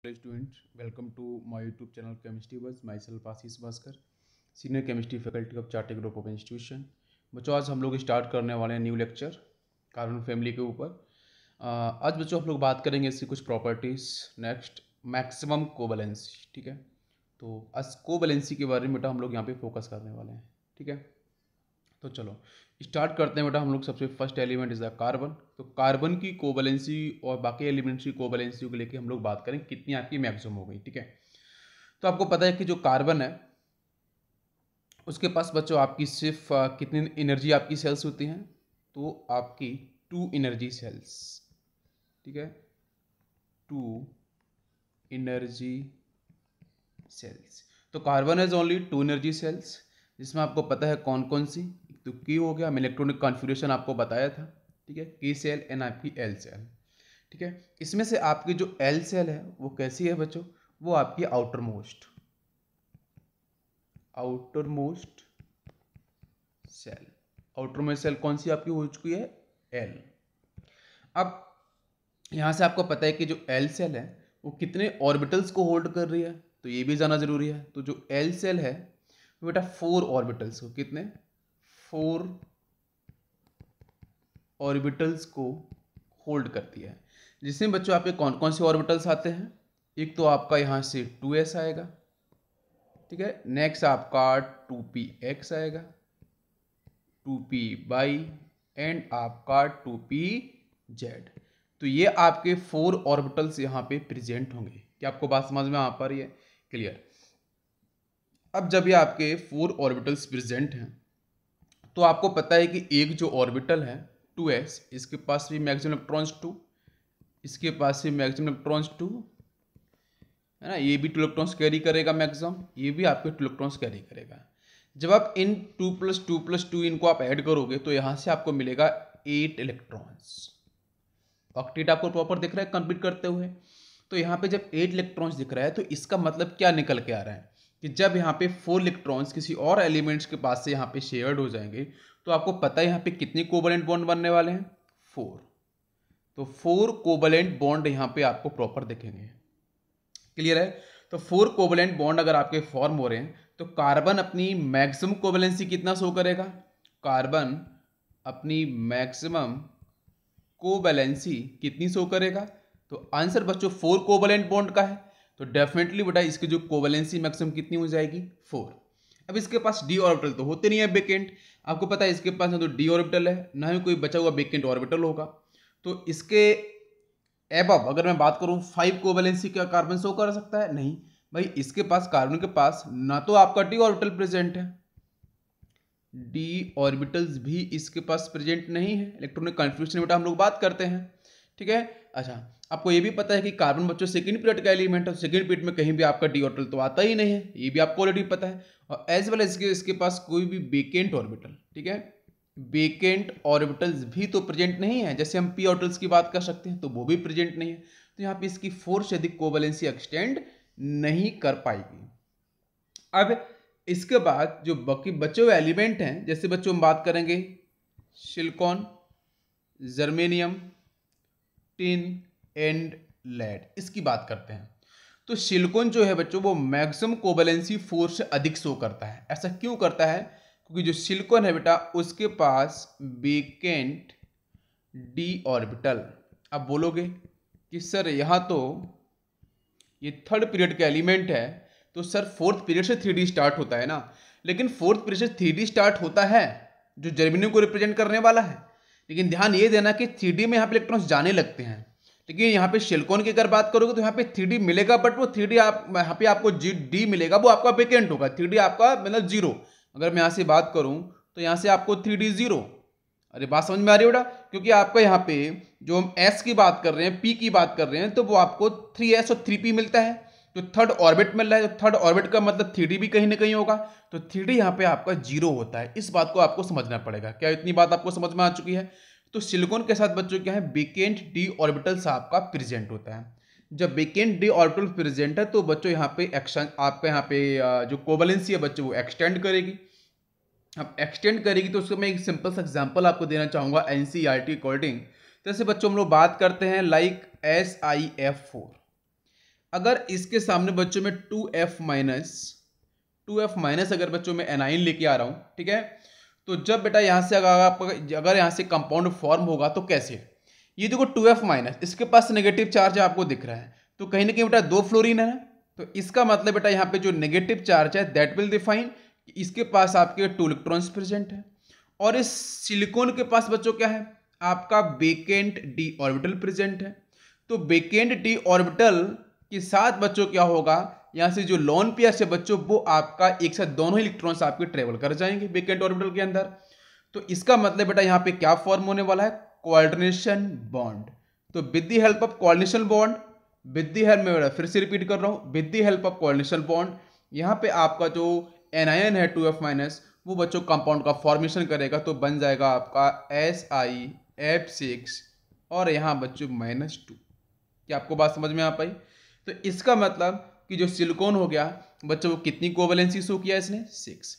Students, welcome to my YouTube channel Chemistry Buzz. Myself Ashish Bhaskar, senior chemistry faculty of chart group of institution. बच्चों आज हम लोग start करने वाले हैं न्यू लेक्चर कार्बन फैमिली के ऊपर। आज बच्चों हम लोग बात करेंगे इसकी कुछ प्रॉपर्टीज़। नेक्स्ट मैक्सिमम कोवैलेंसी, ठीक है। तो आज कोवैलेंसी के बारे में बेटा हम लोग यहाँ पे फोकस करने वाले हैं, ठीक है। तो चलो स्टार्ट करते हैं बेटा। हम लोग सबसे first element is the carbon. तो कार्बन की कोवैलेंसी और बाकी एलिमेंट्स की कोवैलेंसी को लेके हम लोग बात करें कितनी आपकी मैक्सिमम हो गई, ठीक है। तो आपको पता है कि जो कार्बन है उसके पास बच्चों आपकी सिर्फ कितनी एनर्जी आपकी सेल्स होती हैं, तो आपकी 2 एनर्जी सेल्स, ठीक है, 2 एनर्जी सेल्स। तो carbon has only 2 energy cells, जिसमें आपको पता है कौन कौन सी। तो की हो गया, मैं इलेक्ट्रॉनिक कॉन्फ़िगरेशन आपको बताया था, ठीक है, की सेल एंड आपकी एल सेल, ठीक है। इसमें से आपकी जो एल सेल है वो कैसी है बच्चों, वो आपकी outer most cell. Outer most cell कौन सी आपकी हो चुकी है, एल। अब यहां से आपको पता है कि जो एल सेल है वो कितने ऑर्बिटल्स को होल्ड कर रही है, तो ये भी जाना जरूरी है। तो जो एल सेल है वो बेटा 4 ऑर्बिटल्स को, कितने, 4 ऑर्बिटल्स को होल्ड करती है। जिसमें बच्चों आपके कौन कौन से ऑर्बिटल्स आते हैं, एक तो आपका यहाँ से 2s आएगा, ठीक है। नेक्स्ट आपका 2px आएगा, 2py एंड आपका 2pz। तो ये आपके 4 ऑर्बिटल्स यहाँ पे प्रेजेंट होंगे। क्या आपको बात समझ में आ पा रही है, क्लियर। अब जब ये आपके 4 ऑर्बिटल्स प्रेजेंट हैं तो आपको पता है कि एक जो ऑर्बिटल है 2s, इसके पास भी मैक्सिमम इलेक्ट्रॉन्स 2, इसके पास भी मैक्सिमम इलेक्ट्रॉन्स 2 है ना, ये भी 2 इलेक्ट्रॉन्स कैरी करेगा मैक्सिमम, ये भी आपके 2 इलेक्ट्रॉन्स कैरी करेगा। जब आप इन 2 + 2 + 2 इनको आप ऐड करोगे तो यहाँ से आपको मिलेगा 8 इलेक्ट्रॉन्स। ऑक्टेट आपको प्रॉपर दिख रहा है कंप्लीट करते हुए। तो यहाँ पे जब 8 इलेक्ट्रॉन्स दिख रहा है तो इसका मतलब क्या निकल के आ रहा है कि जब यहाँ पे 4 इलेक्ट्रॉन्स किसी और एलिमेंट्स के पास से यहाँ पे शेयर्ड हो जाएंगे तो आपको पता है यहाँ पे कितनी कोवैलेंट बॉन्ड बनने वाले हैं, 4। तो 4 कोवैलेंट बॉन्ड यहाँ पे आपको प्रॉपर दिखेंगे, क्लियर है। तो 4 कोवैलेंट बॉन्ड अगर आपके फॉर्म हो रहे हैं तो कार्बन अपनी मैक्सिमम कोवैलेंसी कितना शो करेगा, कार्बन अपनी मैक्सिमम कोवैलेंसी कितनी शो करेगा। तो आंसर बच्चों 4 कोवैलेंट बॉन्ड का है, तो डेफिनेटली बेटा इसकी जो कोवैलेंसी मैक्सिमम कितनी हो जाएगी, 4। अब इसके पास डी ऑर्बिटल तो होते नहीं है वेकेंट, आपको पता है इसके पास ना तो डी ऑर्बिटल है ना ही कोई बचा हुआ वेकेंट ऑर्बिटल होगा। तो इसके एबव अगर मैं बात करूं 5 कोवैलेंसी का कार्बन शो कर सकता है, नहीं भाई। इसके पास कार्बन के पास ना तो आपका डी ऑर्बिटल प्रेजेंट है, डी ऑर्बिटल्स भी इसके पास प्रेजेंट नहीं है। इलेक्ट्रॉनिक कॉन्फ़िगरेशन बेटा हम लोग बात करते हैं, ठीक है। अच्छा, आपको ये भी पता है कि कार्बन बच्चों सेकंड पीरियड का एलिमेंट है, सेकंड पीरियड में कहीं भी आपका डी ऑर्बिटल तो आता ही नहीं है, ये भी आपको ऑलरेडी पता है। और एज वेल एज इसके पास कोई भी वेकेंट ऑर्बिटल, ठीक है, वेकेंट ऑर्बिटल्स भी तो प्रेजेंट नहीं है। जैसे हम पी ऑर्बिटल्स की बात कर सकते हैं तो वो भी प्रेजेंट नहीं है। तो यहाँ पे इसकी 4 से अधिक कोवैलेंसी एक्सटेंड नहीं कर पाएगी। अब इसके बाद जो बाकी बचे हुए एलिमेंट हैं, जैसे बच्चों हम बात करेंगे silicon, germanium, tin and lead, इसकी बात करते हैं। तो सिलिकॉन जो है बच्चों वो मैक्सिमम कोवैलेंसी 4 से अधिक शो करता है। ऐसा क्यों करता है, क्योंकि जो सिलिकॉन है बेटा उसके पास वेकेंट डी ऑर्बिटल। अब बोलोगे कि सर यहाँ तो ये 3rd पीरियड का एलिमेंट है, तो सर 4th पीरियड से 3D स्टार्ट होता है ना। लेकिन 4th पीरियड से 3D स्टार्ट होता है जो जर्मेनियम को रिप्रेजेंट करने वाला है, लेकिन ध्यान ये देना कि 3D में यहाँ पे इलेक्ट्रॉन्स जाने लगते हैं। लेकिन यहाँ पे सिलिकॉन की अगर बात करोगे तो यहाँ पे 3D मिलेगा, बट वो 3D आप यहाँ पे आपको डी मिलेगा, वो आपका वेकेंट होगा। 3D आपका मतलब 0। अगर मैं यहाँ से बात करूँ तो यहाँ से आपको 3D 0। अरे बात समझ में आ रही है बेटा, क्योंकि आपका यहाँ पे जो हम एस की बात कर रहे हैं, पी की बात कर रहे हैं, तो वो आपको 3s और 3p मिलता है। तो 3rd ऑर्बिट मिल रहा है, तो 3rd ऑर्बिट का मतलब 3D भी कहीं ना कहीं होगा, तो 3D यहाँ पे आपका 0 होता है। इस बात को आपको समझना पड़ेगा। क्या इतनी बात आपको समझ में आ चुकी है। तो सिलिकॉन के साथ बच्चों क्या है, वेकेंट डी ऑर्बिटल्स आपका प्रेजेंट होता है। जब वेकेंट डी ऑर्बिटल प्रेजेंट है तो बच्चों यहाँ पे एक्शन आपका यहाँ पे जो कोवैलेंसी है बच्चों वो एक्सटेंड करेगी। अब एक्सटेंड करेगी तो उसको मैं एक सिंपल सा एग्जांपल आपको देना चाहूँगा एनसीईआरटी अकॉर्डिंग। जैसे बच्चों हम लोग बात करते हैं लाइक SiF4। अगर इसके सामने बच्चों में 2F- अगर बच्चों में एनाइन लेके आ रहा हूं, ठीक है, तो जब बेटा यहां से अगर यहां से कंपाउंड फॉर्म होगा तो कैसे, ये देखो 2F-, इसके पास नेगेटिव चार्ज आपको दिख रहा है, तो कहीं ना कहीं बेटा 2 फ्लोरीन है ना, तो इसका मतलब बेटा यहाँ पे जो नेगेटिव चार्ज है दैट विल डिफाइन इसके पास आपके 2 इलेक्ट्रॉन्स प्रेजेंट है। और इस सिलिकॉन के पास बच्चों क्या है, आपका वेकेंट डी ऑर्बिटल प्रेजेंट है। तो वेकेंट डी ऑर्बिटल के साथ बच्चों क्या होगा, यहां से जो लोन पेयर है बच्चों वो आपका एक साथ दोनों इलेक्ट्रॉन्स आपके ट्रेवल कर जाएंगे वेकेंट ऑर्बिटल के अंदर। तो इसका मतलब बेटा यहां पे क्या फॉर्म होने वाला है, कोऑर्डिनेशन बॉन्ड। तो with the help of coordination bond, with the help, मैं फिर से रिपीट कर रहा हूं, with the help of coordination bond, यहां पे आपका जो एनायन है 2F- वो बच्चों कंपाउंड का फॉर्मेशन करेगा, तो बन जाएगा आपका SiF6 और यहां बच्चों -2। क्या आपको बात समझ में आ पाई? तो इसका मतलब कि जो सिलिकॉन हो गया बच्चों, वो कितनी कोवेलेंसी शो किया इसने, 6।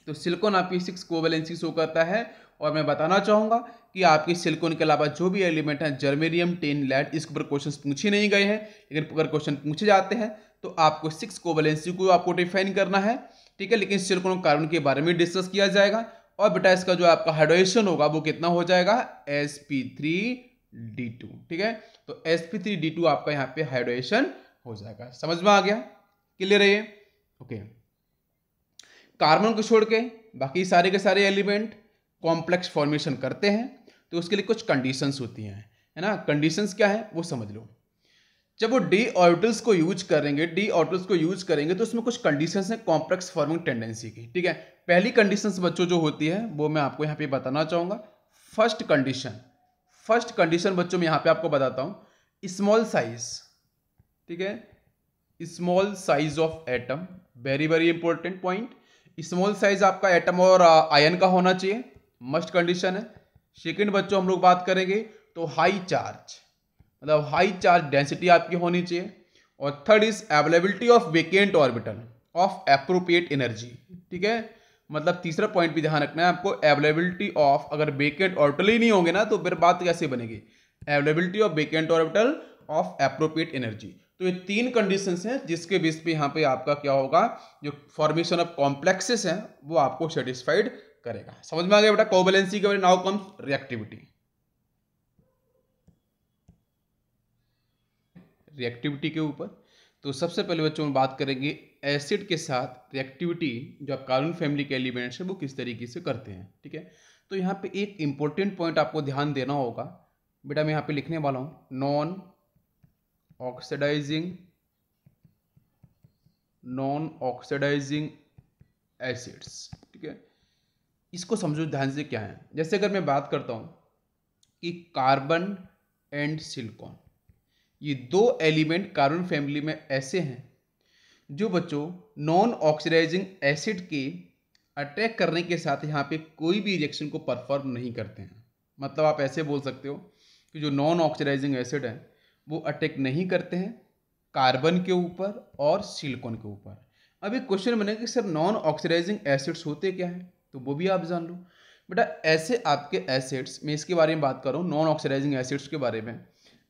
तो सिलिकॉन आपकी 6 कोवेलेंसी शो करता है। और मैं बताना चाहूंगा कि आपकी सिलिकॉन के अलावा जो भी एलिमेंट हैं, जर्मेनियम, टिन, लेड, इसके ऊपर क्वेश्चन पूछे नहीं गए हैं, लेकिन अगर क्वेश्चन पूछे जाते हैं तो आपको 6 कोवेलेंसी को आपको डिफाइन करना है, ठीक है। लेकिन सिलिकॉन और कार्बन के बारे में डिस्कस किया जाएगा। और बेटा इसका जो आपका हाइड्रेशन होगा वो कितना हो जाएगा, sp3d2, ठीक है। तो sp3d2 आपका यहाँ पे हाइड्रेशन हो जाएगा। समझ में आ गया, क्लियर है ये? ओके। कार्बन को छोड़ के बाकी सारे के सारे एलिमेंट कॉम्प्लेक्स फॉर्मेशन करते हैं, तो उसके लिए कुछ कंडीशंस होती हैं, है ना। कंडीशंस क्या है वो समझ लो। जब वो डी ऑर्बिटल्स को यूज करेंगे तो उसमें कुछ कंडीशंस हैं कॉम्प्लेक्स फॉर्मिंग टेंडेंसी की, ठीक है। पहली कंडीशंस बच्चों जो होती है वो मैं आपको यहाँ पे बताना चाहूंगा। फर्स्ट कंडीशन बच्चों में यहाँ पे आपको बताता हूँ, स्मॉल साइज, ठीक है, small size of atom, very very important point. Small size आपका एटम और आयन का होना चाहिए, मस्ट कंडीशन है। सेकेंड बच्चों हम लोग बात करेंगे तो हाई चार्ज, मतलब हाई चार्ज डेंसिटी आपकी होनी चाहिए। और third is availability of vacant orbital of appropriate energy, ठीक है। मतलब तीसरा पॉइंट भी ध्यान रखना है आपको, अवेलेबिलिटी ऑफ, अगर वेकेंट ऑर्बिटल ही नहीं होंगे ना तो फिर बात कैसे बनेगी, availability of vacant orbital of appropriate energy. तो ये 3 कंडीशंस हैं जिसके बेस पे यहाँ पे आपका क्या होगा, जो फॉर्मेशन ऑफ कॉम्प्लेक्सेस हैं वो आपको सेटिस्फाइड करेगा। समझ में आ गया बेटा कोवैलेंसी के बारे में? Now comes reactivity. रिएक्टिविटी के ऊपर तो सबसे पहले बच्चों में बात करेंगे एसिड के साथ रिएक्टिविटी जो कार्बन फैमिली के एलिमेंट्स है वो किस तरीके से करते हैं, ठीक है। तो यहाँ पे एक इंपॉर्टेंट पॉइंट आपको ध्यान देना होगा बेटा, मैं यहाँ पे लिखने वाला हूँ नॉन ऑक्सीडाइजिंग एसिड्स, ठीक है। इसको समझो ध्यान से क्या है। जैसे अगर मैं बात करता हूँ कि कार्बन एंड सिलिकॉन, ये 2 एलिमेंट कार्बन फैमिली में ऐसे हैं जो बच्चों नॉन ऑक्सीडाइजिंग एसिड के अटैक करने के साथ यहाँ पे कोई भी रिएक्शन को परफॉर्म नहीं करते हैं। मतलब आप ऐसे बोल सकते हो कि जो नॉन ऑक्सीडाइजिंग एसिड है वो अटैक नहीं करते हैं कार्बन के ऊपर और सिलिकॉन के ऊपर। अब एक क्वेश्चन बनेगा कि सर नॉन ऑक्सीडाइजिंग एसिड्स होते क्या हैं, तो वो भी आप जान लो बेटा। ऐसे आपके एसिड्स, मैं इसके बारे में बात कर रहा हूँ नॉन ऑक्सीडाइजिंग एसिड्स के बारे में,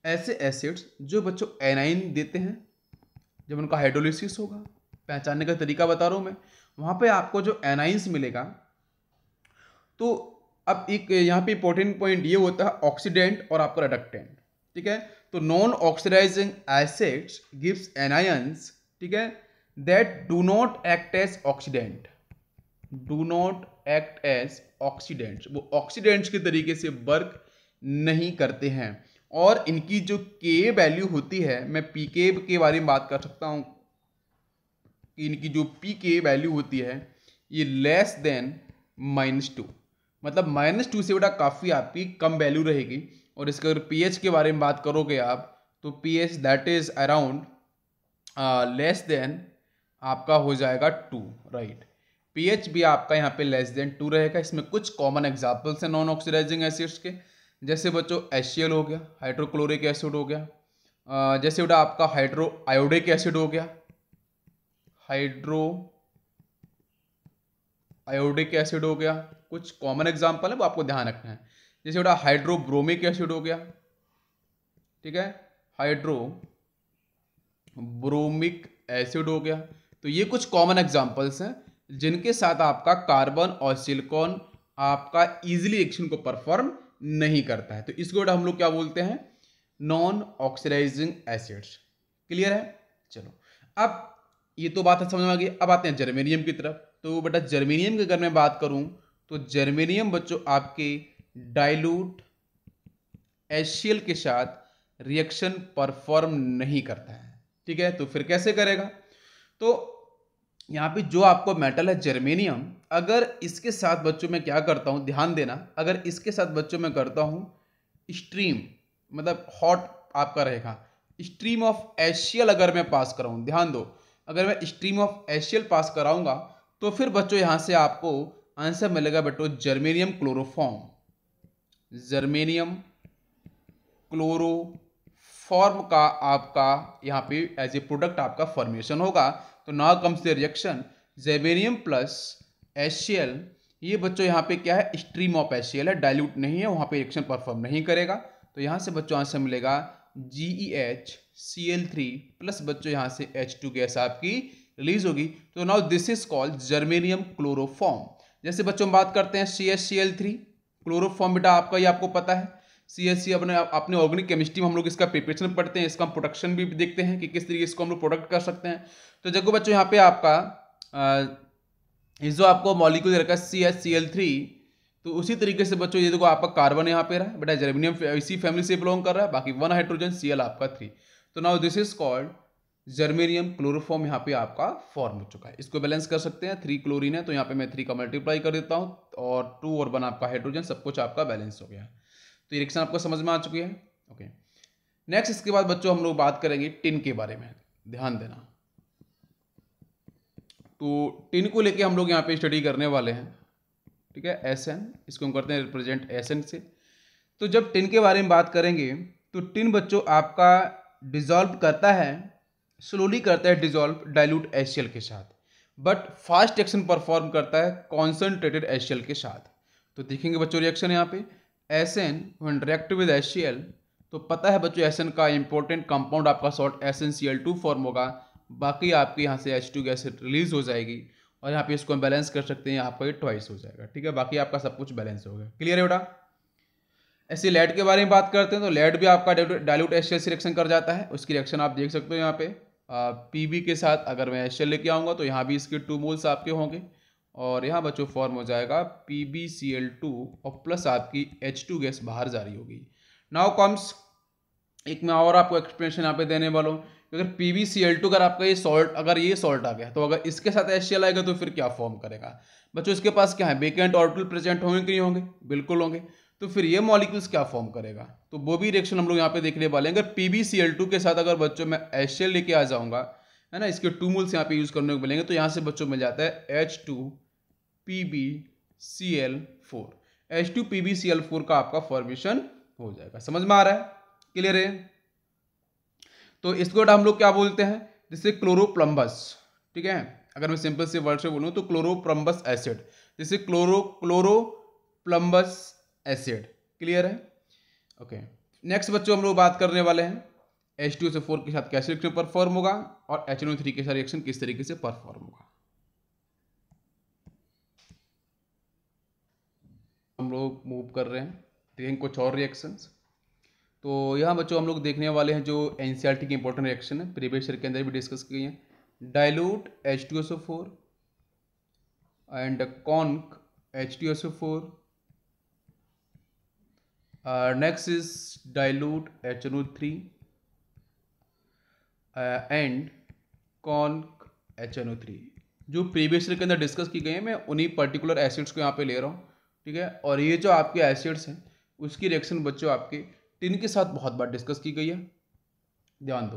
ऐसे एसिड्स जो बच्चों एनाइन देते हैं जब उनका हाइड्रोलिसिस होगा, पहचानने का तरीका बता रहा हूँ मैं, वहाँ पे आपको जो एनाइंस मिलेगा। तो अब एक यहाँ पे इंपॉर्टेंट पॉइंट ये होता है ऑक्सीडेंट और आपका रिडक्टेंट, ठीक है। तो non oxidising acids gives anions, ठीक है, that do not act as oxidant, वो ऑक्सीडेंट्स के तरीके से वर्क नहीं करते हैं। और इनकी जो के वैल्यू होती है, मैं पी के बारे में बात कर सकता हूं कि इनकी जो पी के वैल्यू होती है ये लेस देन -2, मतलब -2 से बेटा काफ़ी आपकी कम वैल्यू रहेगी। और इसके अगर पीएच के बारे में बात करोगे आप तो pH that is around less than आपका हो जाएगा 2, राइट। पीएच भी आपका यहाँ पे लेस देन 2 रहेगा। इसमें कुछ कॉमन एग्जाम्पल्स हैं नॉन ऑक्सीडाइजिंग एसिड्स के, जैसे बच्चों HCl हो गया, हाइड्रोक्लोरिक एसिड हो गया, जैसे बेटा आपका हाइड्रो आयोडिक एसिड हो गया, हाइड्रो आयोडिक एसिड हो गया। कुछ कॉमन एग्जाम्पल है वो आपको ध्यान रखना है, जैसे बेटा हाइड्रोब्रोमिक एसिड हो गया, ठीक है, हाइड्रो ब्रोमिक एसिड हो गया। तो ये कुछ कॉमन एग्जांपल्स हैं जिनके साथ आपका कार्बन और सिलिकॉन आपका इजीली रिएक्शन को परफॉर्म नहीं करता है। तो इसको हम लोग क्या बोलते हैं, नॉन ऑक्सीडाइजिंग एसिड्स। क्लियर है। चलो अब ये तो बात है समझ में आ गई। अब आते हैं जर्मेनियम की तरफ। तो बेटा जर्मेनियम की अगर मैं बात करूं तो जर्मेनियम बच्चों आपके डाइल्यूट HCl के साथ रिएक्शन परफॉर्म नहीं करता है। ठीक है, तो फिर कैसे करेगा। तो यहाँ पे जो आपको मेटल है जर्मेनियम, अगर इसके साथ बच्चों में क्या करता हूँ, ध्यान देना, अगर इसके साथ बच्चों में करता हूँ स्ट्रीम, मतलब हॉट आपका रहेगा, स्ट्रीम ऑफ HCl अगर मैं पास कराऊँ, ध्यान दो, अगर मैं स्ट्रीम ऑफ HCl पास कराऊंगा तो फिर बच्चों यहाँ से आपको आंसर मिलेगा बच्चों जर्मेनियम क्लोरोफॉर्म। जर्मेनियम क्लोरोफॉर्म का आपका यहाँ पे एज ए प्रोडक्ट आपका फॉर्मेशन होगा। तो now comes the reaction germanium plus HCl। ये बच्चों यहाँ पे क्या है, स्ट्रीम ऑफ HCl है, डाइल्यूट नहीं है, वहाँ पे रिएक्शन परफॉर्म नहीं करेगा। तो यहाँ से बच्चों आंसर मिलेगा GeHCl3 प्लस बच्चों यहाँ से H2 गैस आपकी रिलीज होगी। तो now this is called germanium chloroform. जैसे बच्चों हम बात करते हैं CH-Cl3 क्लोरोफॉर्म, बेटा आपका ये आपको पता है CH अपने ऑर्गेनिक केमिस्ट्री में हम लोग इसका प्रिपरेशन पढ़ते हैं, इसका हम प्रोडक्शन भी देखते हैं कि किस तरीके इसको हम लोग प्रोडक्ट कर सकते हैं। तो देखो बच्चों यहाँ पे आपका जो आपको मॉलिक्यूल रखा है CH-Cl3, तो उसी तरीके से बच्चों ये देखो आपका कार्बन यहाँ पे रहा है, बेटा जर्मेनियम इसी फैमिली से बिलोंग कर रहा है, बाकी 1 हाइड्रोजन Cl आपका 3। तो now this is called germanium chloroform यहाँ पे आपका फॉर्म हो चुका है। इसको बैलेंस कर सकते हैं, 3 क्लोरीन है तो यहाँ पे मैं 3 का मल्टीप्लाई कर देता हूँ और 2 और 1 आपका हाइड्रोजन, सब कुछ आपका बैलेंस हो गया। तो ये रिएक्शन आपको समझ में आ चुकी है। ओके, नेक्स्ट इसके बाद बच्चों हम लोग बात करेंगे टिन के बारे में, ध्यान देना। तो टिन को लेके हम लोग यहाँ पे स्टडी करने वाले हैं। ठीक है, SN, इसको हम करते हैं रिप्रेजेंट SN से। तो जब टिन के बारे में बात करेंगे तो टिन बच्चों आपका डिजॉल्व करता है, स्लोली करता है डिजॉल्व डाइल्यूट HCl के साथ, बट फास्ट रिएक्शन परफॉर्म करता है कॉन्सेंट्रेटेड HCl के साथ। तो देखेंगे बच्चों रिएक्शन यहाँ पे SN when react with HCl, तो पता है बच्चों SN का इंपॉर्टेंट कंपाउंड आपका सॉल्ट SnCl2 फॉर्म होगा, बाकी आपके यहाँ से H2 गैस रिलीज हो जाएगी और यहाँ पे इसको हम बैलेंस कर सकते हैं, आपका ये ट्वाइस हो जाएगा। ठीक है, बाकी आपका सब कुछ बैलेंस हो गया। क्लियर है बेटा। ऐसे लेड के बारे में बात करते हैं तो लेड भी आपका डाइल्यूट HCl से रिएक्शन कर जाता है। उसकी रिएक्शन आप देख सकते हो यहाँ पे PB के साथ अगर मैं HCl लेके आऊँगा तो यहाँ भी इसके 2 मोल्स आपके होंगे और यहाँ बच्चों फॉर्म हो जाएगा PbCl2 और प्लस आपकी H2 गैस बाहर जा रही होगी। नाउ कम्स, एक मैं और आपको एक्सप्लेनेशन यहाँ पे देने वाला हूँ। अगर PbCl2 अगर आपका ये सॉल्ट, अगर ये सॉल्ट आ गया तो अगर इसके साथ HCl आएगा तो फिर क्या फॉर्म करेगा बच्चों, इसके पास क्या है, वेकेंट ऑर्बिटल प्रेजेंट होंगे कि नहीं होंगे, बिल्कुल होंगे। तो फिर ये मॉलिक्यूल्स क्या फॉर्म करेगा, तो वो भी रिएक्शन हम लोग यहाँ पे देखने वाले हैं। अगर PbCl2 के साथ अगर बच्चों में HCl लेके आ जाऊंगा, है ना, इसके 2 मोल्स यहाँ पे यूज करने को मिलेंगे, तो यहाँ से बच्चों मिल जाता है H2PbCl4। H2PbCl4 का आपका फॉर्मेशन हो जाएगा। समझ में आ रहा है, क्लियर है। तो इसको हम लोग क्या बोलते हैं, जैसे क्लोरोप्लम्बस। ठीक है, अगर मैं सिंपल से वर्ड से बोलूँ तो क्लोरोप्लम्बस एसिड, जैसे क्लोरोप्लम्बस एसिड। क्लियर है। ओके, नेक्स्ट बच्चों हम लोग बात करने वाले हैं H2SO4 के साथ कैसे रिएक्शन परफॉर्म होगा और HNO3 के साथ रिएक्शन किस तरीके से परफॉर्म होगा। हम लोग मूव कर रहे हैं, देखेंगे कुछ और रिएक्शंस। तो यहाँ बच्चों हम लोग देखने वाले हैं जो NCERT की इंपॉर्टेंट रिएक्शन है, प्रीवियस ईयर के अंदर भी डिस्कस की हैं। Dilute H2SO4 and conc H2SO4, next is dilute HNO3 and conc HNO3। जो प्रीवियस ईयर के अंदर डिस्कस की गई है, मैं उन्हीं पर्टिकुलर एसिड्स को यहाँ पे ले रहा हूँ। ठीक है, और ये जो आपके एसिड्स हैं उसकी रिएक्शन बच्चों आपके टिन के साथ बहुत बार डिस्कस की गई है, ध्यान दो।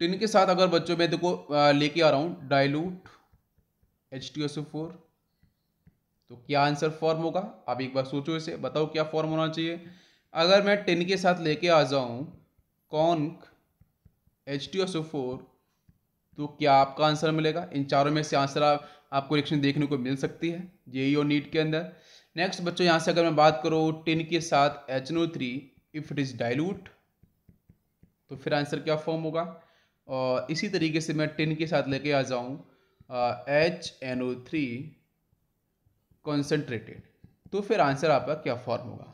टिन के साथ अगर बच्चों में देखो लेके आ रहा हूँ डाइल्यूट H2SO4, तो क्या आंसर फॉर्म होगा, आप एक बार सोचो, इसे बताओ क्या फॉर्म होना चाहिए। अगर मैं टिन के साथ लेके आ जाऊं कॉन्क H2SO4, तो क्या आपका आंसर मिलेगा। इन चारों में से आंसर आपको रिएक्शन देखने को मिल सकती है जेईई और नीट के अंदर। नेक्स्ट बच्चों यहाँ से अगर मैं बात करूँ टिन के साथ HNO3, if it is dilute, तो फिर आंसर क्या फॉर्म होगा। और इसी तरीके से मैं टिन के साथ लेके आ जाऊँ HNO3 कॉन्सेंट्रेटेड, तो फिर आंसर आपका क्या फॉर्म होगा।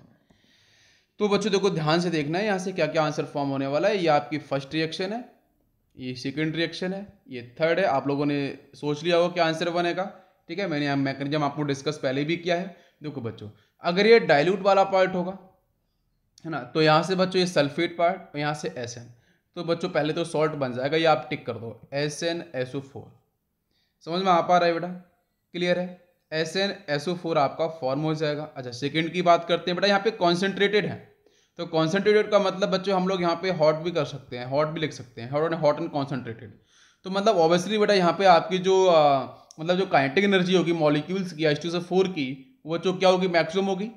तो बच्चों देखो ध्यान से देखना है यहाँ से क्या क्या आंसर फॉर्म होने वाला है। ये आपकी फर्स्ट रिएक्शन है, ये सेकंड रिएक्शन है, ये थर्ड है। आप लोगों ने सोच लिया होगा क्या आंसर बनेगा, ठीक है। मैंने मैकेनिज्म आपको डिस्कस पहले भी किया है। देखो बच्चों, अगर ये डाइल्यूट वाला पार्ट होगा, है ना, तो यहाँ से बच्चों ये सल्फेट पार्ट और यहाँ से SN, तो बच्चों पहले तो सॉल्ट बन जाएगा, ये आप टिक कर दो SnSO4। समझ में आ पा रहा है बेटा, क्लियर है। SnSO4 आपका फॉर्म हो जाएगा। अच्छा सेकंड की बात करते हैं बेटा, यहाँ पे कॉन्सेंट्रेटेड है, तो कॉन्सेंट्रेटेड का मतलब बच्चों हम लोग यहाँ पे हॉट भी कर सकते हैं, हॉट भी लिख सकते हैं, हॉट एंड कॉन्सेंट्रेटेड। तो मतलब ऑब्वियसली बेटा यहाँ पे आपकी जो मतलब जो काइनेटिक एनर्जी होगी मॉलिक्यूल्स की H2SO4 की, वो जो क्या होगी, मैक्सिमम होगी।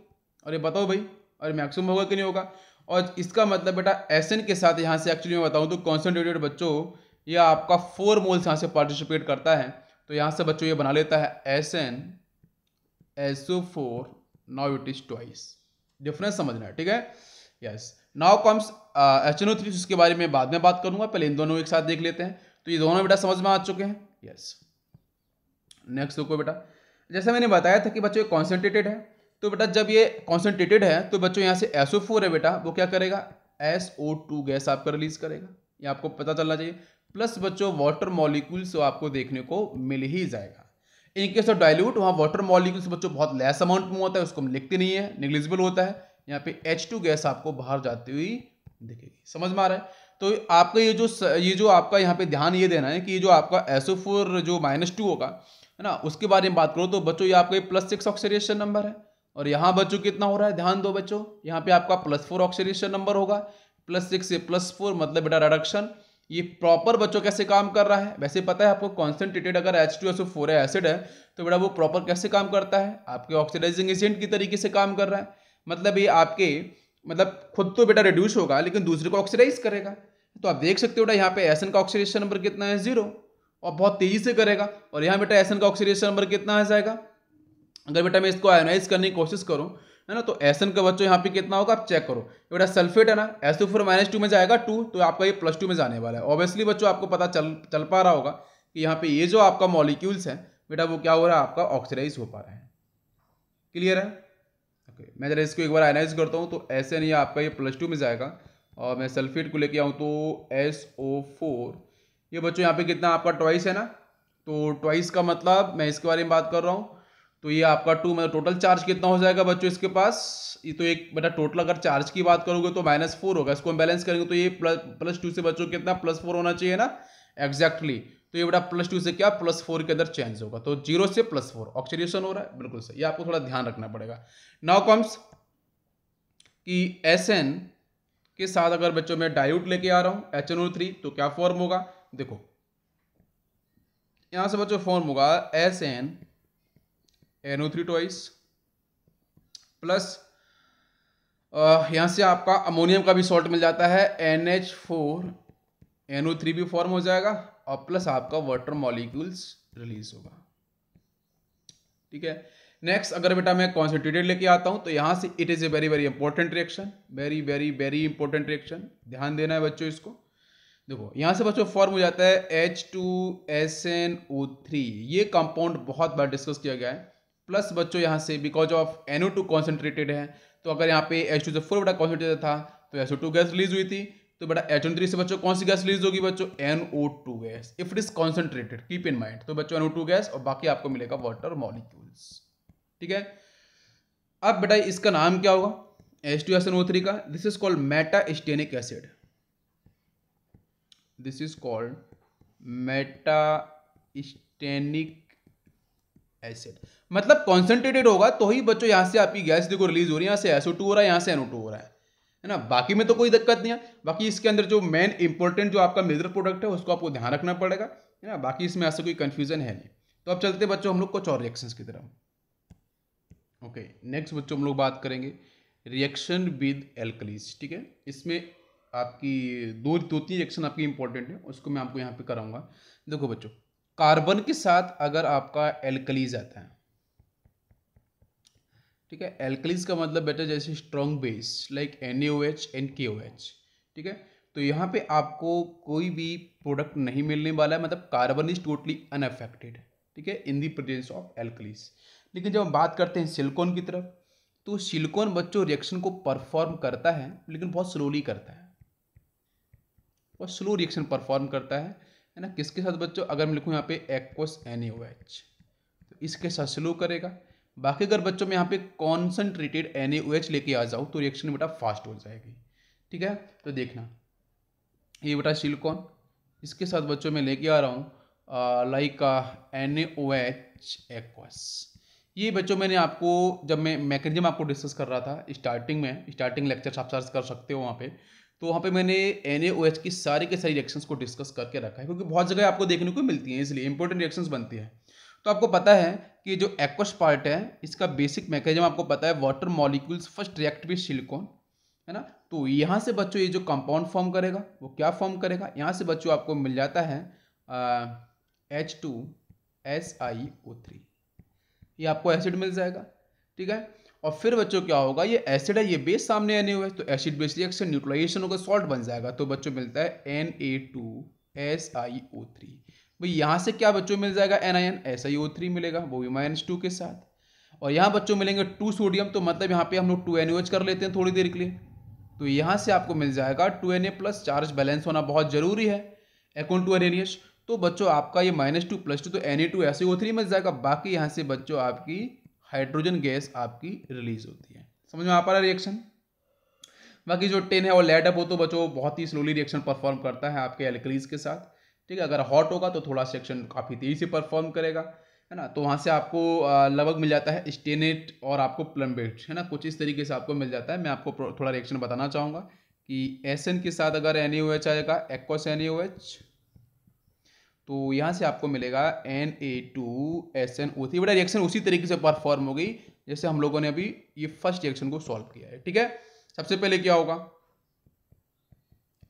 अरे बताओ भाई, अरे मैक्सिमम होगा कि नहीं होगा। और इसका मतलब बेटा SN के साथ यहाँ से एक्चुअली मैं बताऊँ तो कॉन्सेंट्रेटेड बच्चों ये आपका 4 मोल्स यहाँ से पार्टिसिपेट करता है, तो यहाँ से बच्चों ये बना लेता है SnSO4। Now it is twice, difference समझना है, ठीक है। यस, नाउ कम्स HNO3, उसके बारे में बाद में बात करूंगा, पहले इन दोनों एक साथ देख लेते हैं। तो ये दोनों बेटा समझ में आ चुके हैं। यस, नेक्स्ट देखो बेटा, जैसे मैंने बताया था कि बच्चों ये कॉन्सेंट्रेटेड है, तो बेटा जब ये कॉन्सेंट्रेटेड है तो बच्चों यहाँ से SO4 है बेटा, वो क्या करेगा, SO2 गैस आपका रिलीज करेगा, ये आपको पता चलना चाहिए। प्लस बच्चों वाटर मॉलिक्यूल्स आपको देखने को मिल ही जाएगा। इन केस ऑफ डाइल्यूट वहाँ वाटर मॉलिक्यूल्स बच्चों बहुत लेस अमाउंट में होता है, उसको हम लिखते नहीं है, नेग्लिजिबल होता है। यहाँ पे H2 गैस आपको बाहर जाती हुई दिखेगी। समझ में आ रहा है। तो आपका ये जो आपका यहाँ पे ध्यान ये देना है कि ये जो आपका SO4 जो -2 होगा, है ना, उसके बारे में बात करो तो बच्चों ये आपका +6 ऑक्सीडेशन नंबर है। और यहाँ बच्चों कितना हो रहा है, ध्यान दो बच्चों, यहाँ पे आपका +4 ऑक्सीडेशन नंबर होगा। +6 से +4 मतलब बेटा रिडक्शन। ये प्रॉपर बच्चों कैसे काम कर रहा है, वैसे पता है आपको, कॉन्सेंट्रेटेड अगर H2SO4 है, एसिड है, तो बेटा वो प्रॉपर कैसे काम करता है, आपके ऑक्सीडाइजिंग एजेंट की तरीके से काम कर रहा है। मतलब ये आपके मतलब खुद तो बेटा रिड्यूस होगा लेकिन दूसरे को ऑक्सीडाइज करेगा। तो आप देख सकते हो बेटा यहाँ पे SN का ऑक्सीडेशन नंबर कितना है, 0, और बहुत तेजी से करेगा। और यहाँ बेटा SN का ऑक्सीडेशन नंबर कितना आ जाएगा, अगर बेटा मैं इसको आयोनाइज करने की कोशिश करूँ, है ना, तो SN का बच्चों यहाँ पे कितना होगा, आप चेक करो। बेटा सल्फेट है ना, SO4 -2 में जाएगा 2, तो आपका ये +2 में जाने वाला है। ऑब्वियसली बच्चों आपको पता चल पा रहा होगा कि यहाँ पे ये जो आपका मॉलिक्यूल्स है बेटा वो क्या हो रहा है, आपका ऑक्सीडाइज हो पा रहा है। क्लियर है। ओके, मैं जरा इसको एक बार आयोनाइज करता हूँ, तो SN ये आपका ये +2 में जाएगा, और मैं सल्फेट को लेके आऊँ तो SO4, ये बच्चों यहाँ पे कितना आपका ट्वाइस है ना, तो ट्वाइस का मतलब मैं इसके बारे में बात कर रहा हूँ, तो ये आपका 2 मतलब टोटल चार्ज कितना हो जाएगा बच्चों इसके पास, ये तो एक बेटा टोटल अगर चार्ज की बात करोगे तो -4 होगा, इसको हम बैलेंस करेंगे तो ये +2 से बच्चों कितना +4 होना चाहिए ना, एग्जैक्टली। तो ये बेटा +2 से क्या +4 के अंदर चेंज होगा, तो 0 से +4 ऑक्सीडेशन हो रहा है, बिल्कुल सही। ये आपको थोड़ा ध्यान रखना पड़ेगा। नाउ कम्स कि SN के साथ अगर बच्चों मैं डाइल्यूट लेके आ रहा हूँ HNO3, तो क्या फॉर्म होगा, देखो यहां से बच्चों फॉर्म होगा SnNO3 ट्वाइस, प्लस यहां से आपका अमोनियम का भी सॉल्ट मिल जाता है NH4NO3 भी फॉर्म हो जाएगा, और प्लस आपका वाटर मॉलिक्यूल्स रिलीज होगा। ठीक है। नेक्स्ट अगर बेटा मैं कॉन्सेंट्रेटेड लेके आता हूं, तो यहां से it is a very very important reaction, very very very important reaction, ध्यान देना है बच्चों इसको। देखो यहां से बच्चों फॉर्म हो जाता है H2SnO3, ये कंपाउंड बहुत बार डिस्कस किया गया है। प्लस बच्चों यहां से बिकॉज ऑफ NO2 कॉन्सेंट्रेटेड है, तो अगर यहाँ पे H2SO4 बेटा कॉन्सेंट्रेटेड था तो SO2 गैस रिलीज हुई थी, तो बेटा HNO3 से बच्चों कौन सी गैस रिलीज होगी बच्चों, NO2 gas, if it is concentrated, keep in mind. तो बच्चों NO2 गैस और बाकी आपको मिलेगा वाटर मॉलिक्यूल्स। ठीक है। अब बेटा इसका नाम क्या होगा H2SnO3 का, this is called metastannic acid, this is called metastannic acid. मतलब कॉन्सेंट्रेटेड होगा तो ही बच्चों यहां से आपकी गैस देखो रिलीज हो रही है, यहां से SO2 हो रहा है, यहां से NO2 हो रहा है ना, बाकी में तो कोई दिक्कत नहीं है। बाकी इसके अंदर जो मेन इंपॉर्टेंट जो आपका मेजर प्रोडक्ट है उसको आपको ध्यान रखना पड़ेगा, है ना, बाकी इसमें ऐसा कोई कंफ्यूजन है नहीं। तो अब चलते बच्चों हम लोग कुछ और रिएक्शंस की तरफ। ओके, नेक्स्ट बच्चों हम लोग बात करेंगे रिएक्शन विद एल्कलीज। ठीक है, इसमें आपकी दो तीन रिएक्शन आपकी इंपॉर्टेंट है, उसको मैं आपको यहाँ पे कराऊंगा। देखो बच्चों, कार्बन के साथ अगर आपका एल्कलीज आता है, ठीक है, एल्कलीज का मतलब बेटा जैसे strong base like NaOH and KOH, ठीक है, तो यहाँ पे आपको कोई भी प्रोडक्ट नहीं मिलने वाला है, मतलब कार्बन इज टोटली अनअफेक्टेड, ठीक है, इन द प्रेजेंस ऑफ एल्कलीज। लेकिन जब हम बात करते हैं सिलिकॉन की तरफ, तो सिलिकॉन बच्चों रिएक्शन को परफॉर्म करता है लेकिन बहुत स्लोली करता है, बहुत स्लो रिएक्शन परफॉर्म करता है ना। किसके साथ बच्चों, अगर मैं लिखूँ यहाँ पे एक्वस NaOH, तो इसके साथ स्लो करेगा। बाकी अगर बच्चों में यहाँ पे कॉन्सनट्रेटेड NaOH लेके आ जाऊँ तो रिएक्शन बेटा फास्ट हो जाएगी, ठीक है। तो देखना ये बेटा सिलिकॉन, इसके साथ बच्चों में लेके आ रहा हूँ लाइक NaOH एक्वस। ये बच्चों मैंने आपको जब मैं मैकेनिज्म आपको डिस्कस कर रहा था स्टार्टिंग लेक्चर आप सर्च कर सकते हो वहाँ पे, तो वहाँ पे मैंने NaOH की सारी के सारी रिएक्शंस को डिस्कस करके रखा है, क्योंकि बहुत जगह आपको देखने को मिलती हैं, इसलिए इंपॉर्टेंट रिएक्शंस बनती है। तो आपको पता है कि जो एक्वस पार्ट है इसका बेसिक मैकेनिज्म आपको पता है, water molecules first react with silicon, है ना। तो यहाँ से बच्चों ये जो कंपाउंड फॉर्म करेगा वो क्या फॉर्म करेगा, यहाँ से बच्चों आपको मिल जाता है H2SiO3, ये आपको एसिड मिल जाएगा, ठीक है। और फिर बच्चों क्या होगा, ये एसिड है, ये बेस सामने NaOH, तो एसिड बेस रिएक्शन न्यूट्रलाइजेशन होगा, सॉल्ट बन जाएगा, तो बच्चों मिलता है Na2SiO3। भाई यहाँ से क्या बच्चों मिल जाएगा, एनायन SiO3 मिलेगा, वो भी -2 के साथ। और यहाँ बच्चों मिलेंगे 2 सोडियम, तो मतलब यहाँ पे हम लोग 2 NaOH कर लेते हैं थोड़ी देर के लिए, तो यहाँ से आपको मिल जाएगा 2 Na+, चार्ज बैलेंस होना बहुत जरूरी है अकॉर्डिंग टू आर्हेनियस। तो बच्चों आपका ये -2 + 2 तो Na2SiO3 मिल जाएगा। बाकी यहाँ से बच्चों आपकी हाइड्रोजन गैस आपकी रिलीज होती है। समझ में आ पा रहा है रिएक्शन। बाकी जो 10 है वो लेड है, वो तो बच्चों बहुत ही स्लोली रिएक्शन परफॉर्म करता है आपके एल्कलीज के साथ, ठीक है। अगर हॉट होगा तो थोड़ा सेक्शन काफ़ी तेजी से परफॉर्म करेगा, है ना। तो वहाँ से आपको लगभग मिल जाता है स्टेनेट और आपको प्लम्बेट, है ना, कुछ इस तरीके से आपको मिल जाता है। मैं आपको थोड़ा रिएक्शन बताना चाहूँगा कि SN के साथ अगर NaOH आएगा, एक्वस NaOH, तो यहाँ से आपको मिलेगा Na2SnO3। बड़ा रिएक्शन उसी तरीके से परफॉर्म हो गई जैसे हम लोगों ने अभी ये फर्स्ट रिएक्शन को सॉल्व किया है, ठीक है। सबसे पहले क्या होगा,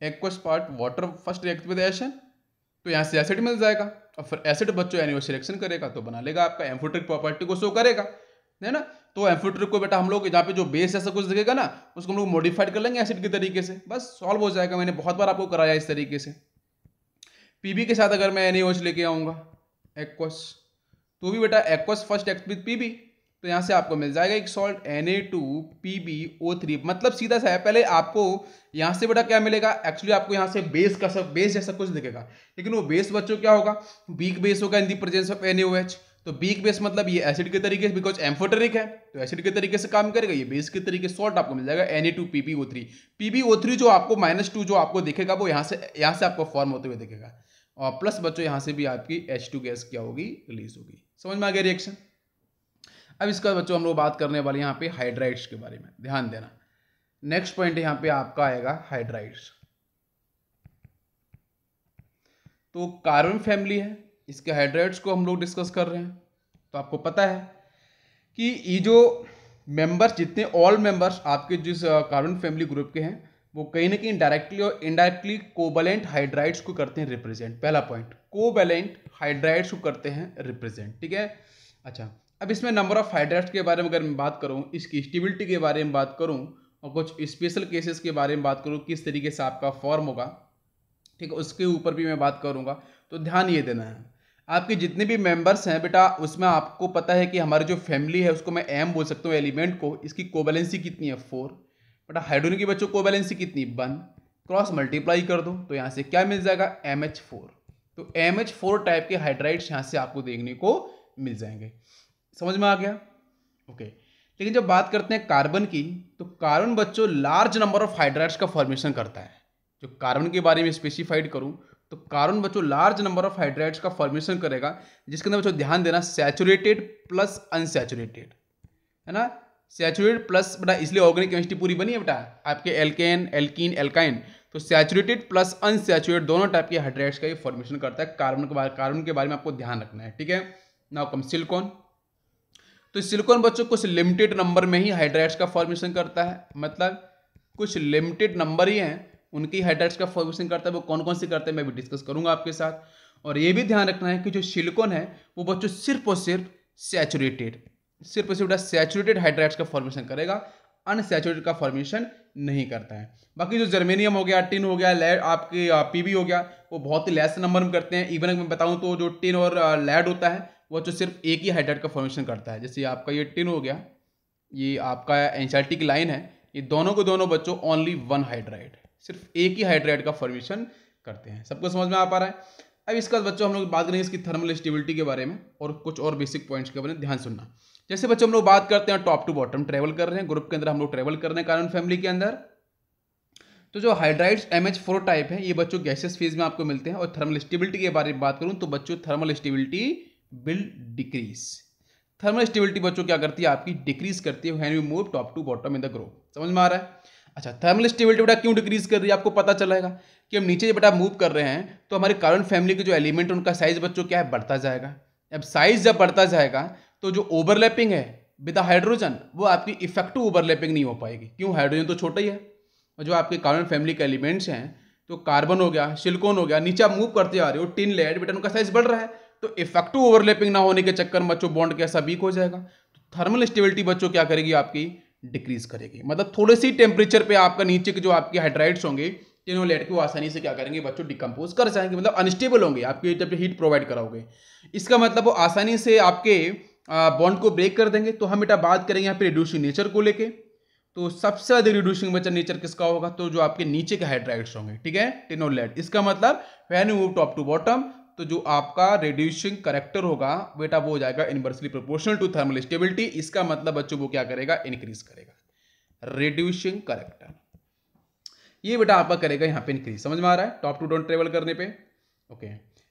aqueous part water first react with acid, तो यहाँ से एसिड मिल जाएगा, और फिर एसिड बच्चों NaOH रिएक्शन करेगा तो बना लेगा आपका एम्फोटेरिक प्रॉपर्टी को शो करेगा, है ना। तो एम्फोटेरिक को बेटा हम लोग जहाँ पे जो बेस ऐसा कुछ दिखेगा ना, उसको हम लोग मॉडिफाइड कर लेंगे एसिड के तरीके से, बस सॉल्व हो जाएगा। मैंने बहुत बार आपको कराया इस तरीके से। PB के साथ अगर मैं NaOH लेके आऊँगा एक्वस, तो भी बेटा aqueous first act with PB, तो यहाँ से आपको मिल जाएगा एक सॉल्ट Na2PbO3। मतलब सीधा सा है, पहले आपको यहाँ से बेटा क्या मिलेगा, एक्चुअली आपको यहाँ से बेस जैसा कुछ दिखेगा, लेकिन वो बेस बच्चों क्या होगा, वीक बेस होगा इन दी प्रेजेंस ऑफ NaOH। तो वीक बेस मतलब ये एसिड के तरीके से, बिकॉज एम्फोटेरिक है तो एसिड के तरीके से काम करेगा, ये बेस के तरीके सॉल्ट आपको मिल जाएगा Na2PbO3। PbO3 जो आपको -2 जो आपको दिखेगा वो यहाँ से आपको फॉर्म होते हुए दिखेगा, और प्लस बच्चों यहाँ से भी आपकी H2 गैस क्या होगी, रिलीज होगी। समझ में आ गया रिएक्शन। अब इसका बच्चों हम लोग बात करने वाले यहाँ पे हाइड्राइड्स के बारे में, ध्यान देना। नेक्स्ट पॉइंट यहाँ पे आपका आएगा हाइड्राइड्स। तो कार्बन फैमिली है, इसके हाइड्राइड्स को हम लोग डिस्कस कर रहे हैं। तो आपको पता है कि ये जो मेंबर्स जितने ऑल मेंबर्स आपके जिस कार्बन फैमिली ग्रुप के हैं, वो कहीं ना कहीं डायरेक्टली और इनडायरेक्टली कोवैलेंट हाइड्राइड्स को करते हैं रिप्रेजेंट। पहला पॉइंट, कोवैलेंट हाइड्राइड्स को करते हैं रिप्रेजेंट, ठीक है। अच्छा, अब इसमें नंबर ऑफ हाइड्राइड्स के बारे में अगर मैं बात करूं, इसकी स्टेबिलिटी के बारे में बात करूं, और कुछ स्पेशल केसेस के बारे में बात करूं, किस तरीके से आपका फॉर्म होगा, ठीक है, उसके ऊपर भी मैं बात करूंगा। तो ध्यान ये देना है, आपके जितने भी मेंबर्स हैं बेटा, उसमें आपको पता है कि हमारी जो फैमिली है उसको मैं M बोल सकता हूँ एलिमेंट को, इसकी कोवैलेंसी कितनी है 4। बेटा हाइड्रोजन की बच्चों कोवैलेंसी कितनी 1, क्रॉस मल्टीप्लाई कर दो तो यहाँ से क्या मिल जाएगा MH4। तो MH4 टाइप के हाइड्राइड्स यहाँ से आपको देखने को मिल जाएंगे। समझ में आ गया, ओके। लेकिन जब बात करते हैं कार्बन की, तो कार्बन बच्चों लार्ज नंबर ऑफ हाइड्राइड्स का फॉर्मेशन करता है। जो कार्बन के बारे में स्पेसिफाइड करूं, तो कार्बन बच्चों लार्ज नंबर ऑफ हाइड्राइड्स का फॉर्मेशन करेगा, जिसके अंदर बच्चों ध्यान देना सैचुरेटेड प्लस अनसैचुरेटेड, है ना। सैचुरेटेड प्लस बेटा इसलिए ऑर्गेनिक केमिस्ट्री पूरी बनी है बेटा आपके एल्केन, एल्कीन, एल्काइन। तो सैचुरेटेड प्लस अनसैचुरेटेड दोनों टाइप के हाइड्राइड्स का ये फॉर्मेशन करता है। कार्बन के बारे में आपको ध्यान रखना है, ठीक है। Now come silicon. तो सिलिकॉन बच्चों कुछ लिमिटेड नंबर में ही हाइड्राइड्स का फॉर्मेशन करता है, मतलब कुछ लिमिटेड नंबर ही हैं उनकी हाइड्राइड्स का फॉर्मेशन करता है। वो कौन कौन से करते हैं मैं भी डिस्कस करूंगा आपके साथ। और ये भी ध्यान रखना है कि जो सिलिकॉन है वो बच्चों सिर्फ और सिर्फ सैचुरेटेड हाइड्राइड्स का फॉर्मेशन करेगा, अनसैचुरेटेड का फॉर्मेशन नहीं करता है। बाकी जो जर्मेनियम हो गया, टिन हो गया, लेड आपके पीबी हो गया, वो बहुत ही लेस नंबर में करते हैं। इवन अगर मैं बताऊं तो जो टिन और लेड होता है वो तो सिर्फ एक ही हाइड्राइड का फॉर्मेशन करता है। जैसे आपका ये टिन हो गया, ये आपका एनसीईआरटी की लाइन है, ये दोनों को दोनों बच्चों ओनली वन हाइड्राइड, सिर्फ एक ही हाइड्राइड का फॉर्मेशन करते हैं। सबको समझ में आ पा रहा है? अब इसका बच्चों हम लोग बात करेंगे इसकी थर्मल स्टेबिलिटी के बारे में और कुछ और बेसिक पॉइंट्स के बारे में ध्यान सुनना। जैसे बच्चों हम लोग बात करते हैं टॉप टू बॉटम ट्रेवल कर रहे हैं, ग्रुप के अंदर हम लोग ट्रेवल कर रहे हैं कार्बन फैमिली के अंदर। तो जो हाइड्राइड्स MH4 टाइप है ये बच्चों गैसेस फेज में आपको मिलते हैं। और थर्मल स्टेबिलिटी के बारे में बात करूं तो बच्चों thermal stability will decrease. Thermal stability बच्चों क्या करती है आपकी डिक्रीज करती है when you move top to bottom in the group. समझ में आ रहा है? अच्छा, थर्मल स्टेबिलिटी बेटा क्यों डिक्रीज कर रही है आपको पता चलेगा कि हम नीचे बेटा मूव कर रहे हैं तो हमारे कार्बन फैमिली के जो एलिमेंट उनका साइज बच्चों क्या है बढ़ता जाएगा। अब साइज जब बढ़ता जाएगा तो जो ओवरलैपिंग है विद हाइड्रोजन वो आपकी इफेक्टिव ओवरलैपिंग नहीं हो पाएगी। क्यों? हाइड्रोजन तो छोटा ही है और जो आपके कार्बन फैमिली के एलिमेंट्स हैं तो कार्बन हो गया, सिलिकॉन हो गया, नीचे आप मूव करते आ रहे हो, टिन लेड बेटा उनका साइज बढ़ रहा है तो इफेक्टिव ओवरलैपिंग ना होने के चक्कर में बच्चों बॉन्ड कैसा वीक हो जाएगा। तो थर्मल स्टेबिलिटी बच्चों क्या करेगी आपकी डिक्रीज करेगी। मतलब थोड़े सी टेम्परेचर पे आपका नीचे के जो आपके हाइड्राइड्स होंगे तीनों लेड को आसानी से क्या करेंगे बच्चों डिकम्पोज कर जाएंगे, मतलब अनस्टेबल होंगे आपके जब हीट प्रोवाइड कराओगे। इसका मतलब वो आसानी से आपके बॉन्ड को ब्रेक कर देंगे। तो हम बेटा बात करेंगे यहाँ पे रिड्यूसिंग नेचर को लेके। तो सबसे ज्यादा रिड्यूसिंग बच्चा नेचर किसका होगा? तो जो आपके नीचे के हाइड्राइड्स होंगे, ठीक है, टिन और लेड। इसका मतलब when you move top to bottom तो जो आपका रिड्यूसिंग करेक्टर होगा बेटा वो हो जाएगा inversely proportional to thermal stability. इसका मतलब बच्चों वो क्या करेगा इंक्रीज करेगा रिड्यूसिंग करेक्टर, ये बेटा आपका करेगा यहाँ पे इंक्रीज। समझ में आ रहा है टॉप टू डाउन ट्रेवल करने पे? ओके।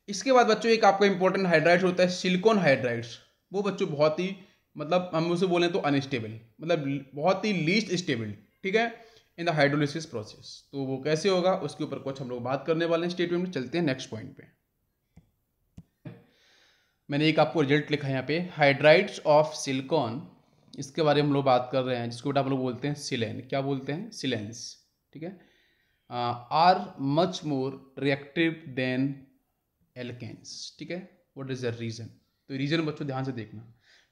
इसके बाद बच्चों एक आपका इंपॉर्टेंट हाइड्राइड्स होता है सिलिकॉन हाइड्राइड्स। वो बच्चों बहुत ही मतलब हम उसे बोलें तो अनस्टेबल, मतलब बहुत ही लीस्ट स्टेबल, ठीक है, इन द हाइड्रोलिसिस प्रोसेस। तो वो कैसे होगा उसके ऊपर कुछ हम लोग बात करने वाले हैं स्टेटमेंट में। चलते हैं नेक्स्ट पॉइंट पे। मैंने एक आपको रिजल्ट लिखा है यहाँ पे हाइड्राइड्स ऑफ सिलिकॉन, इसके बारे में हम लोग बात कर रहे हैं जिसको बेटा हम लोग बोलते हैं सिलेन। क्या बोलते हैं? सिलेंस, ठीक है। Are much more reactive than alkanes, ठीक है। What is the reason? तो रीजन बच्चों ध्यान से देखना।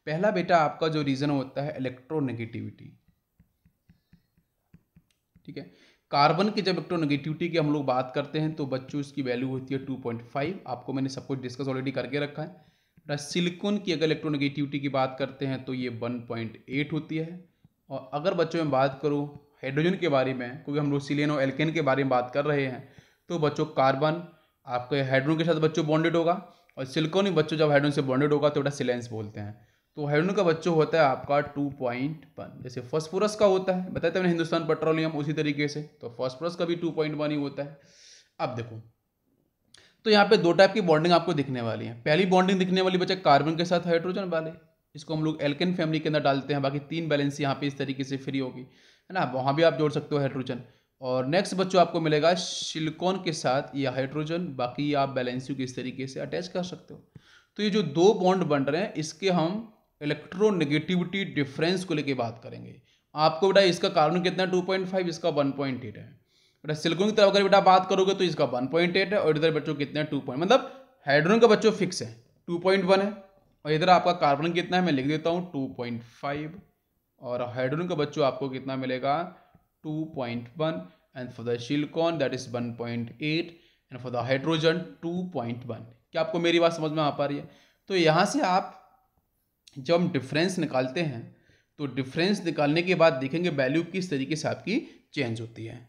पहला बेटा आपका जो रीजन होता है इलेक्ट्रोनेगेटिविटी, ठीक है। कार्बन की जब इलेक्ट्रोनेगेटिविटी की हम लोग बात करते हैं तो बच्चों इसकी वैल्यू होती है 2.5। आपको मैंने सब कुछ डिस्कस ऑलरेडी करके रखा है। सिलिकॉन की अगर इलेक्ट्रोनेगेटिविटी की बात करते हैं तो ये 1.8 होती है। और अगर बच्चों में बात करूँ हाइड्रोजन के बारे में, क्योंकि हम लोग सिलेन और एल्केन के बारे में बात कर रहे हैं, तो बच्चों कार्बन आपके हाइड्रोजन के साथ बच्चों बॉन्डेड होगा और सिलिकॉन बच्चों जब हाइड्रोजन से बॉन्डेड होगा तो बेटा सिलेंस बोलते हैं। तो हाइड्रोजन का बच्चों होता है आपका 2.1, जैसे फॉस्फोरस का होता है, बताया था मैंने हिंदुस्तान पेट्रोलियम, उसी तरीके से तो फॉस्फोरस का भी 2.1 ही होता है। अब देखो तो यहाँ पे दो टाइप की बॉन्डिंग आपको दिखने वाली है। पहली बॉन्डिंग दिखने वाली बच्चे कार्बन के साथ हाइड्रोजन वाले, इसको हम लोग एल्केन फैमिली के अंदर डालते हैं। बाकी 3 बैलेंस यहाँ पे इस तरीके से फ्री होगी, है ना, वहाँ भी आप जोड़ सकते हो हाइड्रोजन। और नेक्स्ट बच्चों आपको मिलेगा सिलिकॉन के साथ ये हाइड्रोजन, बाकी आप बैलेंस को इस तरीके से अटैच कर सकते हो। तो ये जो 2 बॉन्ड बन रहे हैं इसके हम इलेक्ट्रोनेगेटिविटी डिफरेंस को लेके बात करेंगे। आपको बेटा इसका कार्बन कितना 2.5, इसका 1.8 है। बेटा सिलिकॉन की तरफ अगर बेटा बात करोगे तो इसका 1.8 है और इधर बच्चों कितना है 2 मतलब हाइड्रोजन का बच्चों फिक्स है 2.1 है और इधर आपका कार्बन कितना है मैं लिख देता हूँ 2.5 और हाइड्रोजन का बच्चों आपको कितना मिलेगा 2.1 and for the silicon that is 1.8 and for the hydrogen 2.1। क्या आपको मेरी बात समझ में आ पा रही है? तो यहाँ से आप जब हम डिफरेंस निकालते हैं तो डिफरेंस निकालने के बाद देखेंगे वैल्यू किस तरीके से आपकी चेंज होती है।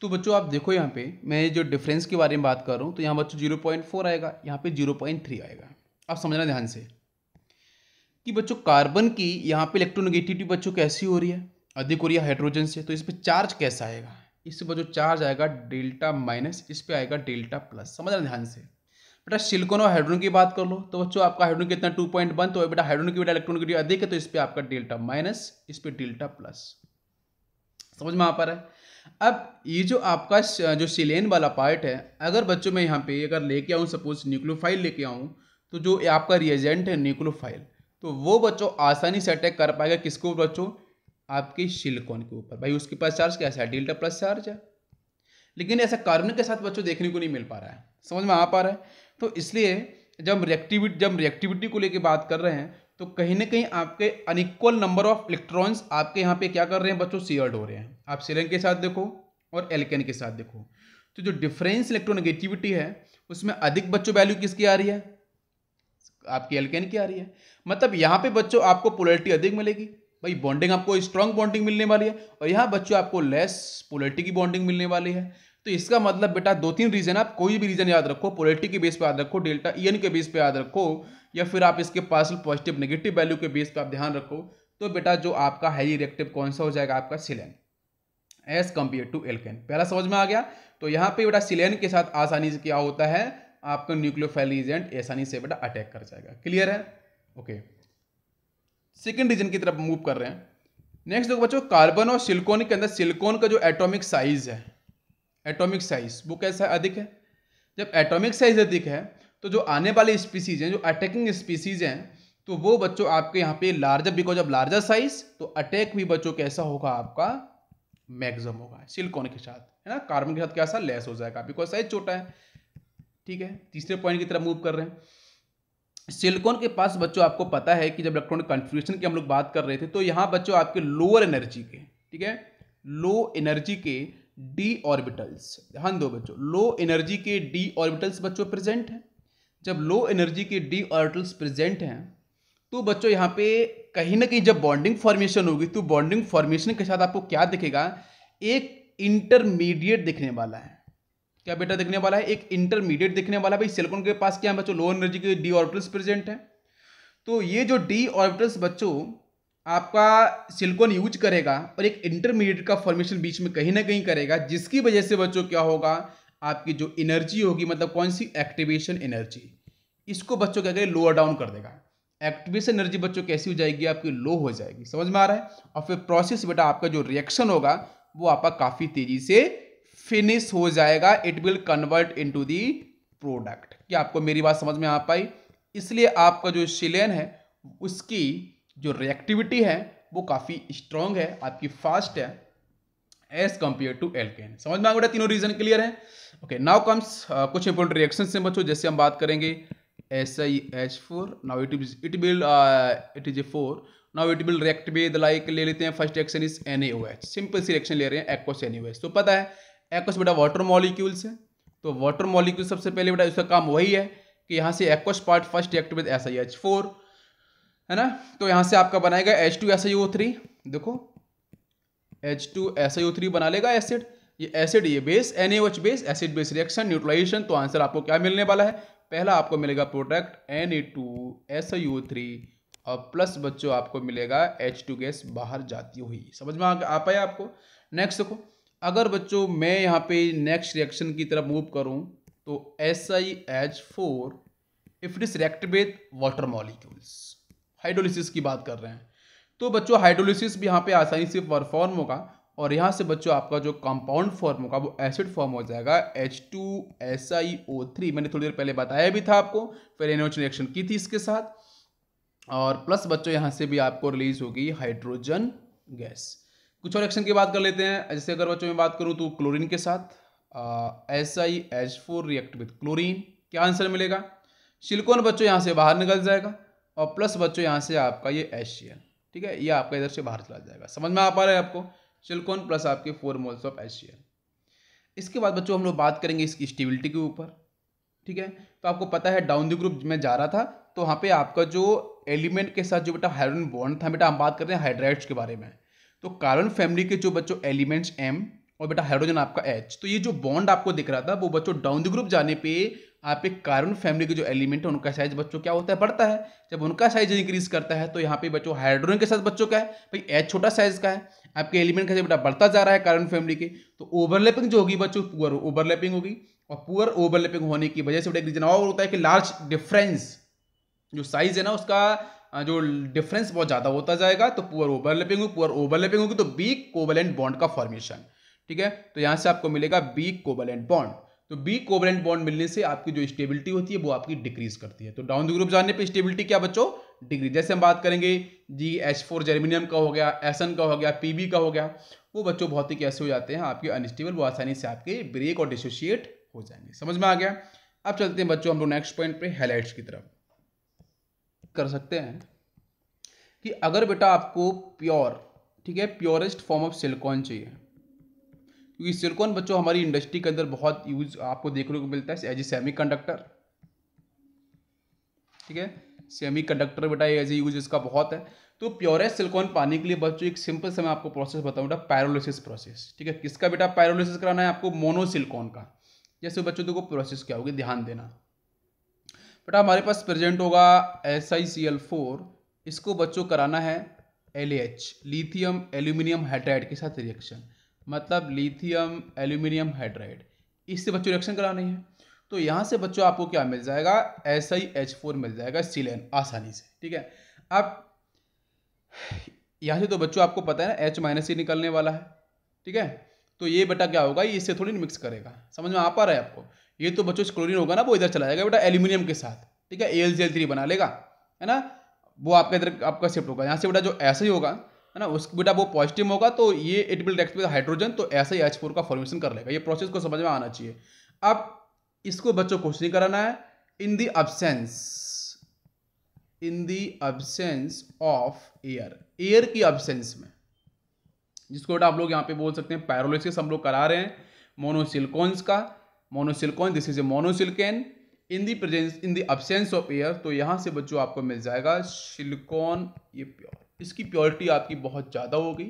तो बच्चों आप देखो यहाँ पे मैं जो डिफरेंस के बारे में बात कर रहा हूँ तो यहाँ बच्चों 0.4 आएगा, यहाँ पे 0.3 आएगा। आप समझना ध्यान से कि बच्चों कार्बन की यहाँ पे इलेक्ट्रोनेगेटिविटी बच्चों कैसी हो रही है, अधिक हो रही है हाइड्रोजन से, तो इस पर चार्ज कैसा आएगा? इस पर जो चार्ज आएगा डेल्टा माइनस, इस पर आएगा डेल्टा प्लस। समझना ध्यान से। बेटा सिलिकॉन और हाइड्रोजन की बात कर लो तो बच्चों आपका हाइड्रोजन कितना 2.1, तो बेटा हाइड्रोजन की बेटा इलेक्ट्रोनेगेटिविटी अधिक है तो इस पर आपका डेल्टा माइनस, इस पर डेल्टा प्लस। समझ में आ पा रहा है? अब ये जो आपका जो सिलेन वाला पार्ट है, अगर बच्चों में यहाँ पे अगर लेके आऊँ सपोज न्यूक्लियोफाइल लेके आऊँ तो जो आपका रिएजेंट है न्यूक्लियोफाइल, तो वो बच्चों आसानी से अटैक कर पाएगा किसको बच्चों? आपके सिलिकॉन के ऊपर। भाई उसके पास चार्ज कैसा है? डेल्टा प्लस चार्ज है। लेकिन ऐसा कार्बन के साथ बच्चों देखने को नहीं मिल पा रहा है। समझ में आ पा रहा है? तो इसलिए जब रिएक्टिविटी को लेके बात कर रहे हैं तो कहीं ना कहीं आपके अनइक्वल नंबर ऑफ इलेक्ट्रॉन्स आपके यहाँ पे क्या कर रहे हैं बच्चों, शेयर्ड हो रहे हैं। आप सेलेन के साथ देखो और एल्केन के साथ देखो, तो जो डिफरेंस इलेक्ट्रोनेगेटिविटी है उसमें अधिक बच्चों वैल्यू किसकी आ रही है, आपकी एल्केन की आ रही है। मतलब यहाँ पे बच्चों आपको पोलैरिटी अधिक मिलेगी, भाई बॉन्डिंग आपको स्ट्रॉन्ग बॉन्डिंग मिलने वाली है, और यहाँ बच्चों आपको लेस पोलैरिटी की बॉन्डिंग मिलने वाली है। तो इसका मतलब बेटा दो तीन रीजन, आप कोई भी रीजन याद रखो, पोलैरिटी के बेस पे याद रखो, डेल्टा EN के बेस पे याद रखो, या फिर आप इसके पार्शियल पॉजिटिव नेगेटिव वैल्यू के बेस पे आप ध्यान रखो। तो बेटा जो आपका हाईली रिएक्टिव कौन सा हो जाएगा, आपका सिलेन एज कंपेयर टू एल्केन। पहला समझ में आ गया। तो यहाँ पे बेटा सिलेन के साथ आसानी से क्या होता है, आपका न्यूक्लियोफाइल एजेंट आसानी से बेटा अटैक कर जाएगा। क्लियर है, ओके। सेकेंड रीजन की तरफ मूव कर रहे हैं। नेक्स्ट देखो बच्चों, कार्बन और सिलिकॉन के अंदर सिलिकॉन का जो एटॉमिक साइज है, एटॉमिक साइज वो कैसा है, अधिक है। जब एटॉमिक साइज अधिक है तो जो आने वाले स्पीसीज हैं, जो अटैकिंग स्पीसीज हैं, तो वो बच्चों आपके यहाँ पे larger, because of larger size, तो अटैक भी बच्चों कैसा होगा, आपका मैक्सिमम होगा सिलिकॉन के साथ, है ना। कार्बन के साथ कैसा, लेस हो जाएगा, बिकॉज साइज छोटा है। ठीक है, तीसरे पॉइंट की तरफ मूव कर रहे हैं। सिलिकॉन के पास बच्चों आपको पता है कि जब इलेक्ट्रॉनिक कन्फ्यूजन की हम लोग बात कर रहे थे, तो यहाँ बच्चों आपके लोअर एनर्जी के, ठीक है, लो एनर्जी के डी ऑर्बिटल्स, ध्यान दो बच्चों, लो एनर्जी के डी ऑर्बिटल्स बच्चों प्रेजेंट हैं। जब लो एनर्जी के डी ऑर्बिटल्स प्रेजेंट हैं तो बच्चों यहाँ पे कहीं ना कहीं जब बॉन्डिंग फॉर्मेशन होगी, तो बॉन्डिंग फॉर्मेशन के साथ आपको क्या दिखेगा, एक इंटरमीडिएट दिखने वाला है। क्या बेटा दिखने वाला है, एक इंटरमीडिएट दिखने वाला है। भाई सिलिकॉन के पास क्या है बच्चों, लो एनर्जी के डी ऑर्बिटल्स प्रेजेंट है। तो ये जो डी ऑर्बिटल्स बच्चों आपका सिलिकॉन यूज करेगा और एक इंटरमीडिएट का फॉर्मेशन बीच में कहीं ना कहीं करेगा, जिसकी वजह से बच्चों क्या होगा, आपकी जो एनर्जी होगी, मतलब कौन सी, एक्टिवेशन एनर्जी, इसको बच्चों क्या करेगा, लोअर डाउन कर देगा। एक्टिवेशन एनर्जी बच्चों कैसी हो जाएगी, आपकी लो हो जाएगी। समझ में आ रहा है। और फिर प्रोसेस बेटा आपका जो रिएक्शन होगा वो आपका काफी तेजी से फिनिश हो जाएगा। It will convert into the product. क्या आपको मेरी बात समझ में आ पाई। इसलिए आपका जो सिलेन है उसकी जो रिएक्टिविटी है वो काफी स्ट्रांग है, आपकी फास्ट है एज कंपेयर टू एल्केन। समझ में आ गया, तीनों रीजन क्लियर है। ओके, नाउ कम्स कुछ इंपॉर्टेंट रिएक्शन से बच्चों, जैसे हम बात करेंगे SiH4, now it is a 4, now it will react with, like ले लेते हैं first reaction is NaOH, simple सी रिएक्शन ले रहे हैं एक्वस NaOH। तो पता है एक्वस बेटा वाटर मॉलिक्यूल्स है, तो वाटर मॉलिक्यूल सबसे पहले बेटा उसका काम वही है कि यहाँ से aqueous part first react with SiH4, है ना। तो यहाँ से आपका बनाएगा H2SiO3, देखो H2SiO3 बना लेगा एसिड, ये एसिड, ये base, NaOH base, acid base reaction, neutralisation. तो आंसर आपको क्या मिलने वाला है, पहला आपको मिलेगा प्रोडक्ट Na2SiO3 और प्लस बच्चों आपको मिलेगा H2 गैस बाहर जाती हुई। समझ में आ पाया आपको। नेक्स्ट देखो, अगर बच्चों मैं यहाँ पे नेक्स्ट रिएक्शन की तरफ मूव करूँ तो SiH4 if it is react with water molecules, hydrolysis की बात कर रहे हैं, तो बच्चों हाइड्रोलिसिस भी यहाँ पे आसानी से परफॉर्म होगा और यहाँ से बच्चों आपका जो कंपाउंड फॉर्म होगा वो एसिड फॉर्म हो जाएगा H2SiO3। मैंने थोड़ी देर पहले बताया भी था आपको, फिर NaOH रिएक्शन की थी इसके साथ, और प्लस बच्चों यहाँ से भी आपको रिलीज होगी हाइड्रोजन गैस। कुछ और रिएक्शन की बात कर लेते हैं। जैसे अगर बच्चों में बात करूँ तो क्लोरीन के साथ SiH4 रिएक्ट विद क्लोरीन, क्या आंसर मिलेगा, सिलिकॉन बच्चों यहाँ से बाहर निकल जाएगा और प्लस बच्चों यहाँ से आपका ये HCl, ठीक है, ये आपका इधर से बाहर चला जाएगा। समझ में आ पा रहा है आपको, सिलिकॉन प्लस आपके 4 मोल्स ऑफ HCl। इसके बाद बच्चों हम लोग बात करेंगे इसकी स्टेबिलिटी के ऊपर, ठीक है। तो आपको पता है डाउन द ग्रुप में जा रहा था, तो वहाँ पे आपका जो एलिमेंट के साथ जो बेटा हाइड्रोजन बॉन्ड था, बेटा हम बात कर रहे हैं हाइड्राइड्स के बारे में, तो कार्बन फैमिली के जो बच्चों एलिमेंट्स M और बेटा हाइड्रोजन आपका H, तो ये जो बॉन्ड आपको दिख रहा था वो बच्चों डाउन द ग्रुप जाने पे आप एक कार्बन फैमिली के जो एलिमेंट है उनका साइज बच्चों क्या होता है, बढ़ता है। जब उनका साइज इंक्रीज करता है तो यहाँ पे बच्चों हाइड्रोजन के साथ बच्चों क्या है, भाई H छोटा साइज का है, आपके एलिमेंट का साइज बेटा बढ़ता जा रहा है कार्बन फैमिली के, तो ओवरलैपिंग जो होगी बच्चों पुअर ओवरलैपिंग होगी, और पुअर ओवरलैपिंग होने की वजह से बेटा एक रीजन और होता है कि लार्ज डिफरेंस जो साइज है ना उसका जो डिफरेंस बहुत ज्यादा होता जाएगा, तो पुअर ओवरलैपिंग होगी, पुअर ओवरलैपिंग होगी तो वीक कोवैलेंट बॉन्ड का फॉर्मेशन, ठीक है। तो यहां से आपको मिलेगा वीक कोवैलेंट बॉन्ड, तो वीक कोवैलेंट बॉन्ड मिलने से आपकी जो स्टेबिलिटी होती है वो आपकी डिक्रीज करती है। तो डाउन द ग्रुप जाने पे स्टेबिलिटी क्या बच्चों, डिक्रीज। जैसे हम बात करेंगे GH4 जर्मेनियम का हो गया, SN का हो गया, PB का हो गया, वो बच्चों बहुत ही कैसे हो जाते हैं आपके अनस्टेबल, वो आसानी से आपके ब्रेक और डिसोशिएट हो जाएंगे। समझ में आ गया। अब चलते हैं बच्चों हम लोग नेक्स्ट पॉइंट पे, हैलाइड्स की तरफ कर सकते हैं। कि अगर बेटा आपको प्योर, ठीक है, प्योरेस्ट फॉर्म ऑफ सिलिकॉन चाहिए, क्योंकि सिलिकॉन बच्चों हमारी इंडस्ट्री के अंदर बहुत यूज आपको देखने को मिलता है एज ए सेमी कंडक्टर, ठीक है, सेमी कंडक्टर बेटा एज ए यूज इसका बहुत है। तो प्योरेस्ट सिलिकॉन पाने के लिए बच्चों एक सिंपल से मैं आपको प्रोसेस बताऊँ बेटा, पायरोलिसिस प्रोसेस, ठीक है। किसका बेटा पायरोलिसिस कराना है आपको? मोनोसिलिकॉन का। जैसे बच्चों देखो प्रोसेस क्या होगी, ध्यान देना बेटा, हमारे पास प्रेजेंट होगा SiCl4, इसको बच्चों कराना है LH, लिथियम एल्यूमिनियम हाइड्राइड के साथ रिएक्शन, मतलब लिथियम एल्यूमिनियम हाइड्राइड, इससे बच्चों रिएक्शन करानी है। तो यहाँ से बच्चों आपको क्या मिल जाएगा? SiH4 मिल जाएगा सिलेन आसानी से, ठीक है। अब यहाँ से तो बच्चों आपको पता है ना H- निकलने वाला है, ठीक है। तो ये बेटा क्या होगा, ये इससे थोड़ी मिक्स करेगा, समझ में आ पा रहा है आपको? ये तो बच्चों क्लोरीन होगा ना, वो इधर चला जाएगा बेटा एल्यूमिनियम के साथ, ठीक है, AlCl3 बना लेगा, है ना, वो आपका इधर आपका शिफ्ट होगा। यहाँ से बेटा जो ऐसा ही होगा, है ना, उसको बेटा वो पॉजिटिव होगा तो ये it will react with hydrogen, तो ऐसा ही H4 का फॉर्मेशन कर लेगा। ये प्रोसेस को समझ में आना चाहिए। अब इसको बच्चों कुछ नहीं कराना है, इन द अब्सेंस ऑफ एयर की अब्सेंस में, जिसको बेटा आप लोग यहाँ पे बोल सकते हैं पायरोलिसिस हम लोग करा रहे हैं मोनोसिलिकॉन्स का। Monosilicon, this is a monosilicon in the presence, in the absence of air. तो यहाँ से बच्चों आपको मिल जाएगा सिलिकॉन, ये प्योर, इसकी प्योरिटी आपकी बहुत ज़्यादा होगी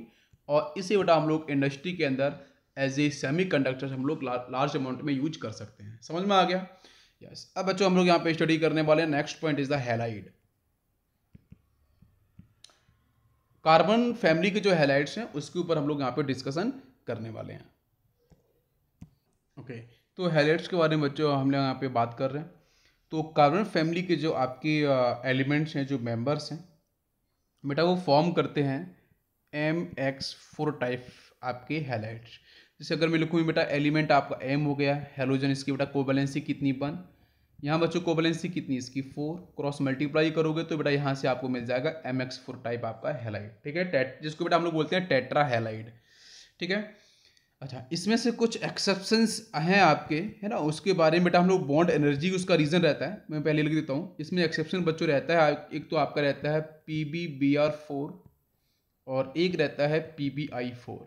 और इसे बेटा हम लोग इंडस्ट्री के अंदर एज ए सेमी कंडक्टर हम लोग लार्ज अमाउंट में यूज कर सकते हैं। समझ में आ गया? यस। अब बच्चों हम लोग यहाँ पे स्टडी करने वाले हैं, next point is the halide. Carbon family के जो हैलाइड्स हैं उसके ऊपर हम लोग यहाँ पे डिस्कशन करने वाले हैं। ओके, तो हैलाइड्स के बारे में बच्चों हम लोग यहाँ पे बात कर रहे हैं। तो कार्बन फैमिली के जो आपके एलिमेंट्स हैं, जो मेंबर्स हैं बेटा, वो फॉर्म करते हैं MX4 टाइप आपके हैलाइड्स। जैसे अगर मैं लिखूँ बेटा एलिमेंट आपका M हो गया, हैलोजन, इसकी बेटा कोवैलेंसी कितनी 1, यहाँ बच्चों कोवैलेंसी कितनी इसकी 4, क्रॉस मल्टीप्लाई करोगे तो बेटा यहाँ से आपको मिल जाएगा MX4 टाइप आपका हैलाइड, ठीक है, जिसको बेटा हम लोग बोलते हैं टेट्रा हैलाइड, ठीक है। अच्छा, इसमें से कुछ एक्सेप्शंस हैं आपके, है ना, उसके बारे में बेटा हम लोग बॉन्ड एनर्जी उसका रीज़न रहता है, मैं पहले लिख देता हूँ। इसमें एक्सेप्शन बच्चों रहता है, एक तो आपका रहता है PbBr4 और एक रहता है PbI4।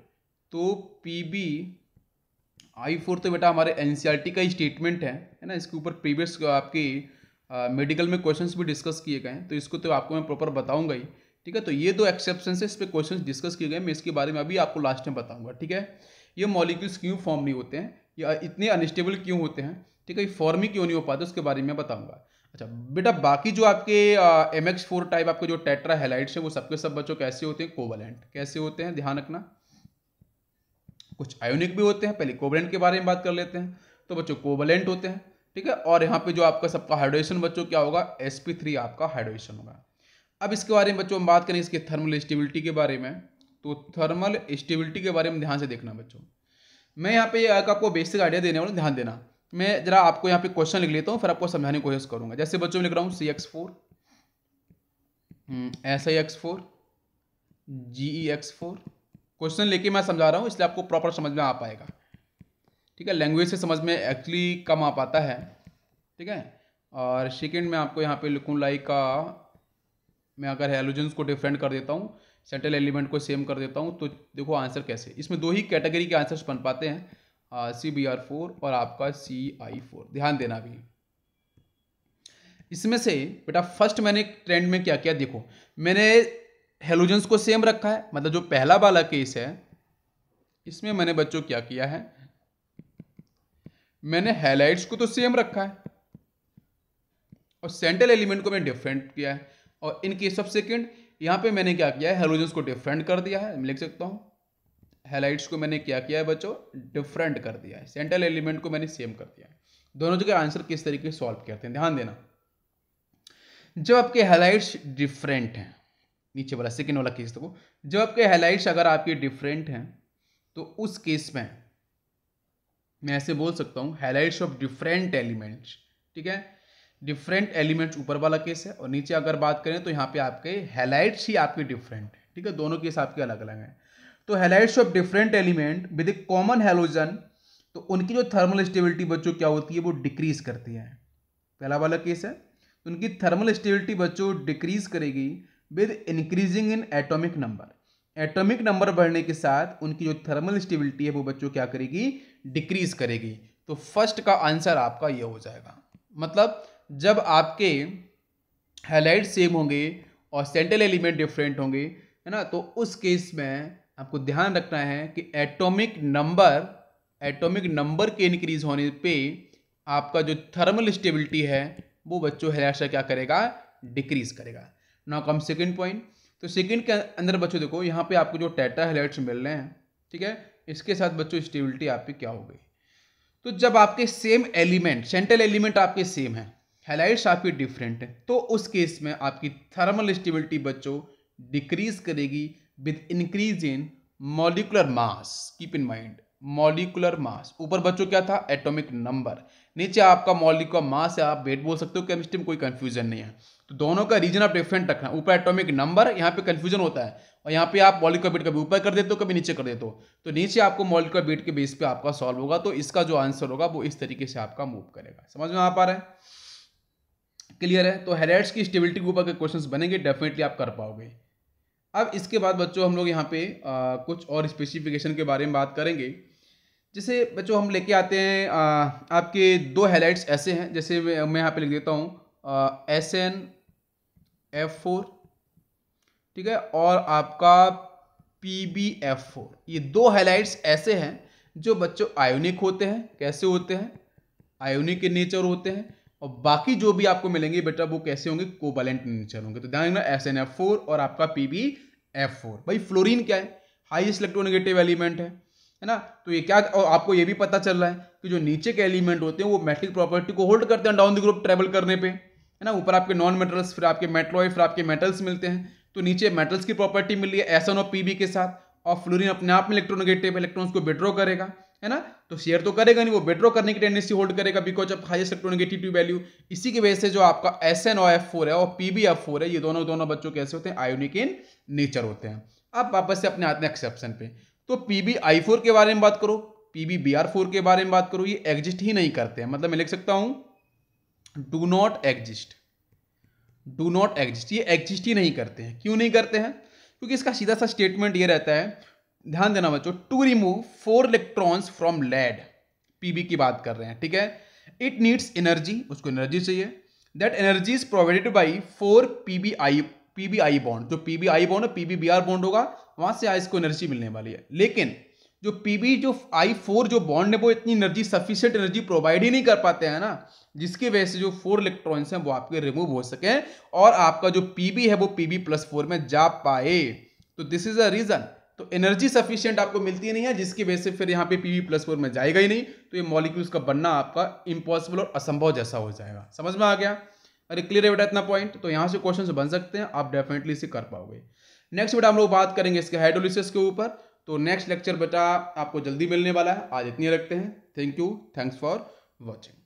तो PbI4 तो बेटा हमारे NCERT का ही स्टेटमेंट है ना, इसके ऊपर प्रीवियस आपके मेडिकल में क्वेश्चंस भी डिस्कस किए गए हैं, तो इसको तो आपको मैं प्रॉपर बताऊंगा ही, ठीक है। तो ये दो एक्सेप्शन है, इस पर क्वेश्चन डिस्कस किए गए, मैं इसके बारे में अभी आपको लास्ट में बताऊंगा, ठीक है। ये मॉलिक्यूल्स क्यों फॉर्म नहीं होते हैं, या इतने अनस्टेबल क्यों होते हैं, ठीक है, फॉर्म ही क्यों नहीं हो पाते, उसके बारे में बताऊंगा। अच्छा बेटा, बाकी जो आपके MX4 टाइप आपके जो टेट्रा हैलाइड्स है वो सबके सब बच्चों कैसे होते हैं? कोवैलेंट। कैसे होते हैं, ध्यान रखना, कुछ आयोनिक भी होते हैं। पहले कोवैलेंट के बारे में बात कर लेते हैं। तो बच्चों कोवैलेंट होते हैं, ठीक है। और यहाँ पे जो आपका सबका हाइड्रेशन बच्चों क्या होगा? sp3 आपका हाइड्रेशन होगा। अब इसके बारे में बच्चों हम बात करें इसके थर्मल स्टेबिलिटी के बारे में, तो थर्मल स्टेबिलिटी के बारे में ध्यान से देखना बच्चों। मैं यहाँ पे आपको बेसिक आइडिया देने वाला हूँ, ध्यान देना। मैं जरा आपको यहाँ पे क्वेश्चन लिख लेता हूँ, फिर आपको समझाने की कोशिश करूंगा। जैसे बच्चों में लिख रहा हूँ CX4, SiX4, GeX4। क्वेश्चन लेके मैं समझा रहा हूँ, इसलिए आपको प्रॉपर समझ में आ पाएगा, ठीक है। लैंग्वेज से समझ में एक्चुअली कम आ पाता है, ठीक है। और सेकेंड में आपको यहाँ पे लिखूँ लाइक मैं अगर हैलोजेंस को डिफरेंट कर देता हूँ, सेंट्रल एलिमेंट को सेम कर देता हूँ, तो देखो आंसर कैसे, इसमें दो ही कैटेगरी के आंसर्स बन पाते हैं, CBr4 और आपका CI4। ध्यान देना भी इसमें से बेटा, फर्स्ट मैंने ट्रेंड में क्या किया, देखो मैंने हैलोजेंस को सेम रखा है, मतलब जो पहला वाला केस है इसमें मैंने बच्चों क्या किया है, मैंने हैलाइड्स को तो सेम रखा है और सेंट्रल एलिमेंट को मैंने डिफरेंट किया है। और इन केस ऑफ सेकेंड यहाँ पे मैंने क्या किया है, हैलोजेंस को डिफरेंट कर दिया है, मैं लिख सकता हूँ हैलाइड्स को मैंने क्या किया है बच्चों, डिफरेंट कर दिया है, सेंट्रल एलिमेंट को मैंने सेम कर दिया है। दोनों जगह आंसर किस तरीके से सॉल्व करते हैं, ध्यान देना। जब आपके हैलाइड्स डिफरेंट हैं, नीचे वाला सेकेंड वाला केस देखो, जब आपके हैलाइड्स अगर आपके डिफरेंट हैं तो उस केस में मैं ऐसे बोल सकता हूँ हैलाइड्स ऑफ डिफरेंट एलिमेंट्स, ठीक है। डिफरेंट एलिमेंट्स ऊपर वाला केस है, और नीचे अगर बात करें तो यहाँ पे आपके हैलाइड्स ही आपके डिफरेंट है, ठीक है, दोनों केस आपके अलग अलग हैं। तो halides of different element with A common halogen, तो उनकी जो थर्मल स्टेबिलिटी बच्चों क्या होती है, वो डिक्रीज करती है। पहला वाला केस है, उनकी थर्मल स्टेबिलिटी बच्चों डिक्रीज करेगी with increasing in atomic number. Atomic number बढ़ने के साथ उनकी जो थर्मल स्टेबिलिटी है वो बच्चों क्या करेगी, डिक्रीज करेगी। तो फर्स्ट का आंसर आपका ये हो जाएगा। मतलब जब आपके हैलाइड सेम होंगे और सेंट्रल एलिमेंट डिफरेंट होंगे, है ना, तो उस केस में आपको ध्यान रखना है कि एटॉमिक नंबर के इंक्रीज होने पे आपका जो थर्मल स्टेबिलिटी है वो बच्चों हैलाइड से क्या करेगा, डिक्रीज करेगा। Now come second point. तो सेकंड के अंदर बच्चों देखो यहाँ पे आपको जो टेट्रा हैलाइड्स मिल रहे हैं, ठीक है, इसके साथ बच्चों स्टेबिलिटी आपकी क्या हो गई। तो जब आपके सेम एलिमेंट, सेंट्रल एलिमेंट आपके सेम है, हैलाइड्स आपके डिफरेंट है, तो उस केस में आपकी थर्मल स्टेबिलिटी बच्चों डिक्रीज करेगी with increase in molecular mass. Keep in mind molecular mass. ऊपर बच्चों क्या था, एटॉमिक नंबर, नीचे आपका मॉलिक्यूलर मास है, आप वेट बोल सकते हो, केमिस्ट्री में कोई कंफ्यूजन नहीं है। तो दोनों का रीजन आप डिफरेंट रखना, ऊपर एटॉमिक नंबर, यहाँ पे कंफ्यूजन होता है, और यहाँ पे आप मॉलिक्यूलर वेट कभी ऊपर कर देते हो कभी नीचे कर देते हो, तो नीचे आपको मॉलिक्यूलर वेट के बेस पे आपका सॉल्व होगा। तो इसका जो आंसर होगा वो इस तरीके से आपका मूव करेगा। समझ में आ पा रहा है, क्लियर है। तो हैलाइड्स की स्टेबिलिटी के ऊपर के क्वेश्चंस बनेंगे, डेफिनेटली आप कर पाओगे। अब इसके बाद बच्चों हम लोग यहाँ पे कुछ और स्पेसिफिकेशन के बारे में बात करेंगे। जैसे बच्चों हम लेके आते हैं आपके दो हैलाइड्स ऐसे हैं, जैसे मैं यहाँ पे लिख देता हूँ SnF4, ठीक है, और आपका PbF4। ये दो हैलाइड्स ऐसे हैं जो बच्चों आयोनिक होते हैं। कैसे होते हैं, आयोनिक इन नेचर होते हैं, और बाकी जो भी आपको मिलेंगे बेटा वो कैसे होंगे, कोवैलेंट नेचर होंगे। तो ध्यान रखना SnF4 और आपका PbF4। भाई फ्लोरीन क्या है, हाईएस्ट इलेक्ट्रोनेगेटिव एलिमेंट है ना। तो ये क्या, और आपको ये भी पता चल रहा है कि जो नीचे के एलिमेंट होते हैं वो मेटलिक प्रॉपर्टी को होल्ड करते हैं डाउन द ग्रुप ट्रेवल करने पे, है ना। ऊपर आपके नॉन मेटल्स, फिर आपके मेटलॉइड, फिर आपके मेटल्स मिलते हैं। तो नीचे मेटल्स की प्रॉपर्टी मिल रही है Sn और Pb के साथ, और फ्लोरीन अपने आप में इलेक्ट्रोनेगेटिव, इलेक्ट्रॉन्स को विड्रॉ करेगा, है ना। तो शेयर तो करेगा नहीं, वो विड्रॉ करने की टेंडेंसी होल्ड करेगा because of highest electronegativity value. इसी की वजह से जो आपका SnOF4 है और PbF4 है, ये दोनों बच्चों कैसे होते हैं, आयोनिक इन नेचर होते हैं। अब वापस से अपने आते हैं एक्सेप्शन पे। तो PbI4 के बारे में बात करो, PbBr4 के बारे में बात करो, ये एग्जिस्ट ही नहीं करते हैं। मतलब मैं लिख सकता हूं do not exist, do not exist, ये एग्जिस्ट ही नहीं करते हैं। क्यों नहीं करते हैं, क्योंकि इसका सीधा सा स्टेटमेंट ये रहता है, ध्यान देना बच्चों, to remove 4 electrons from lead, Pb की बात कर रहे हैं, ठीक है, इट नीड्स एनर्जी, उसको एनर्जी चाहिए, that energy is provided by 4 PbI bond. जो PbI बॉन्ड है PbBr बॉन्ड होगा, वहां से इसको एनर्जी मिलने वाली है। लेकिन जो I4 जो बॉन्ड है वो इतनी एनर्जी, सफिशिएंट एनर्जी प्रोवाइड ही नहीं कर पाते हैं ना, जिसकी वजह से जो 4 इलेक्ट्रॉन्स हैं वो आपके रिमूव हो सके और आपका जो Pb है वो Pb+4 में जा पाए। तो दिस इज अ रीजन। तो एनर्जी सफिशिएंट आपको मिलती नहीं है, जिसकी वजह से फिर यहाँ पे Pb+4 में जाएगा ही नहीं, तो ये मॉलिक्यूल्स का बनना आपका इम्पॉसिबल और असंभव जैसा हो जाएगा। समझ में आ गया, अरे क्लियर है बेटा इतना पॉइंट। तो यहाँ से क्वेश्चन बन सकते हैं, आप डेफिनेटली इसे कर पाओगे। नेक्स्ट बेटा हम लोग बात करेंगे इसके हाइड्रोलिसिस के ऊपर। तो नेक्स्ट लेक्चर बेटा आपको जल्दी मिलने वाला है, आज इतनी रखते हैं। Thank you, thanks for watching.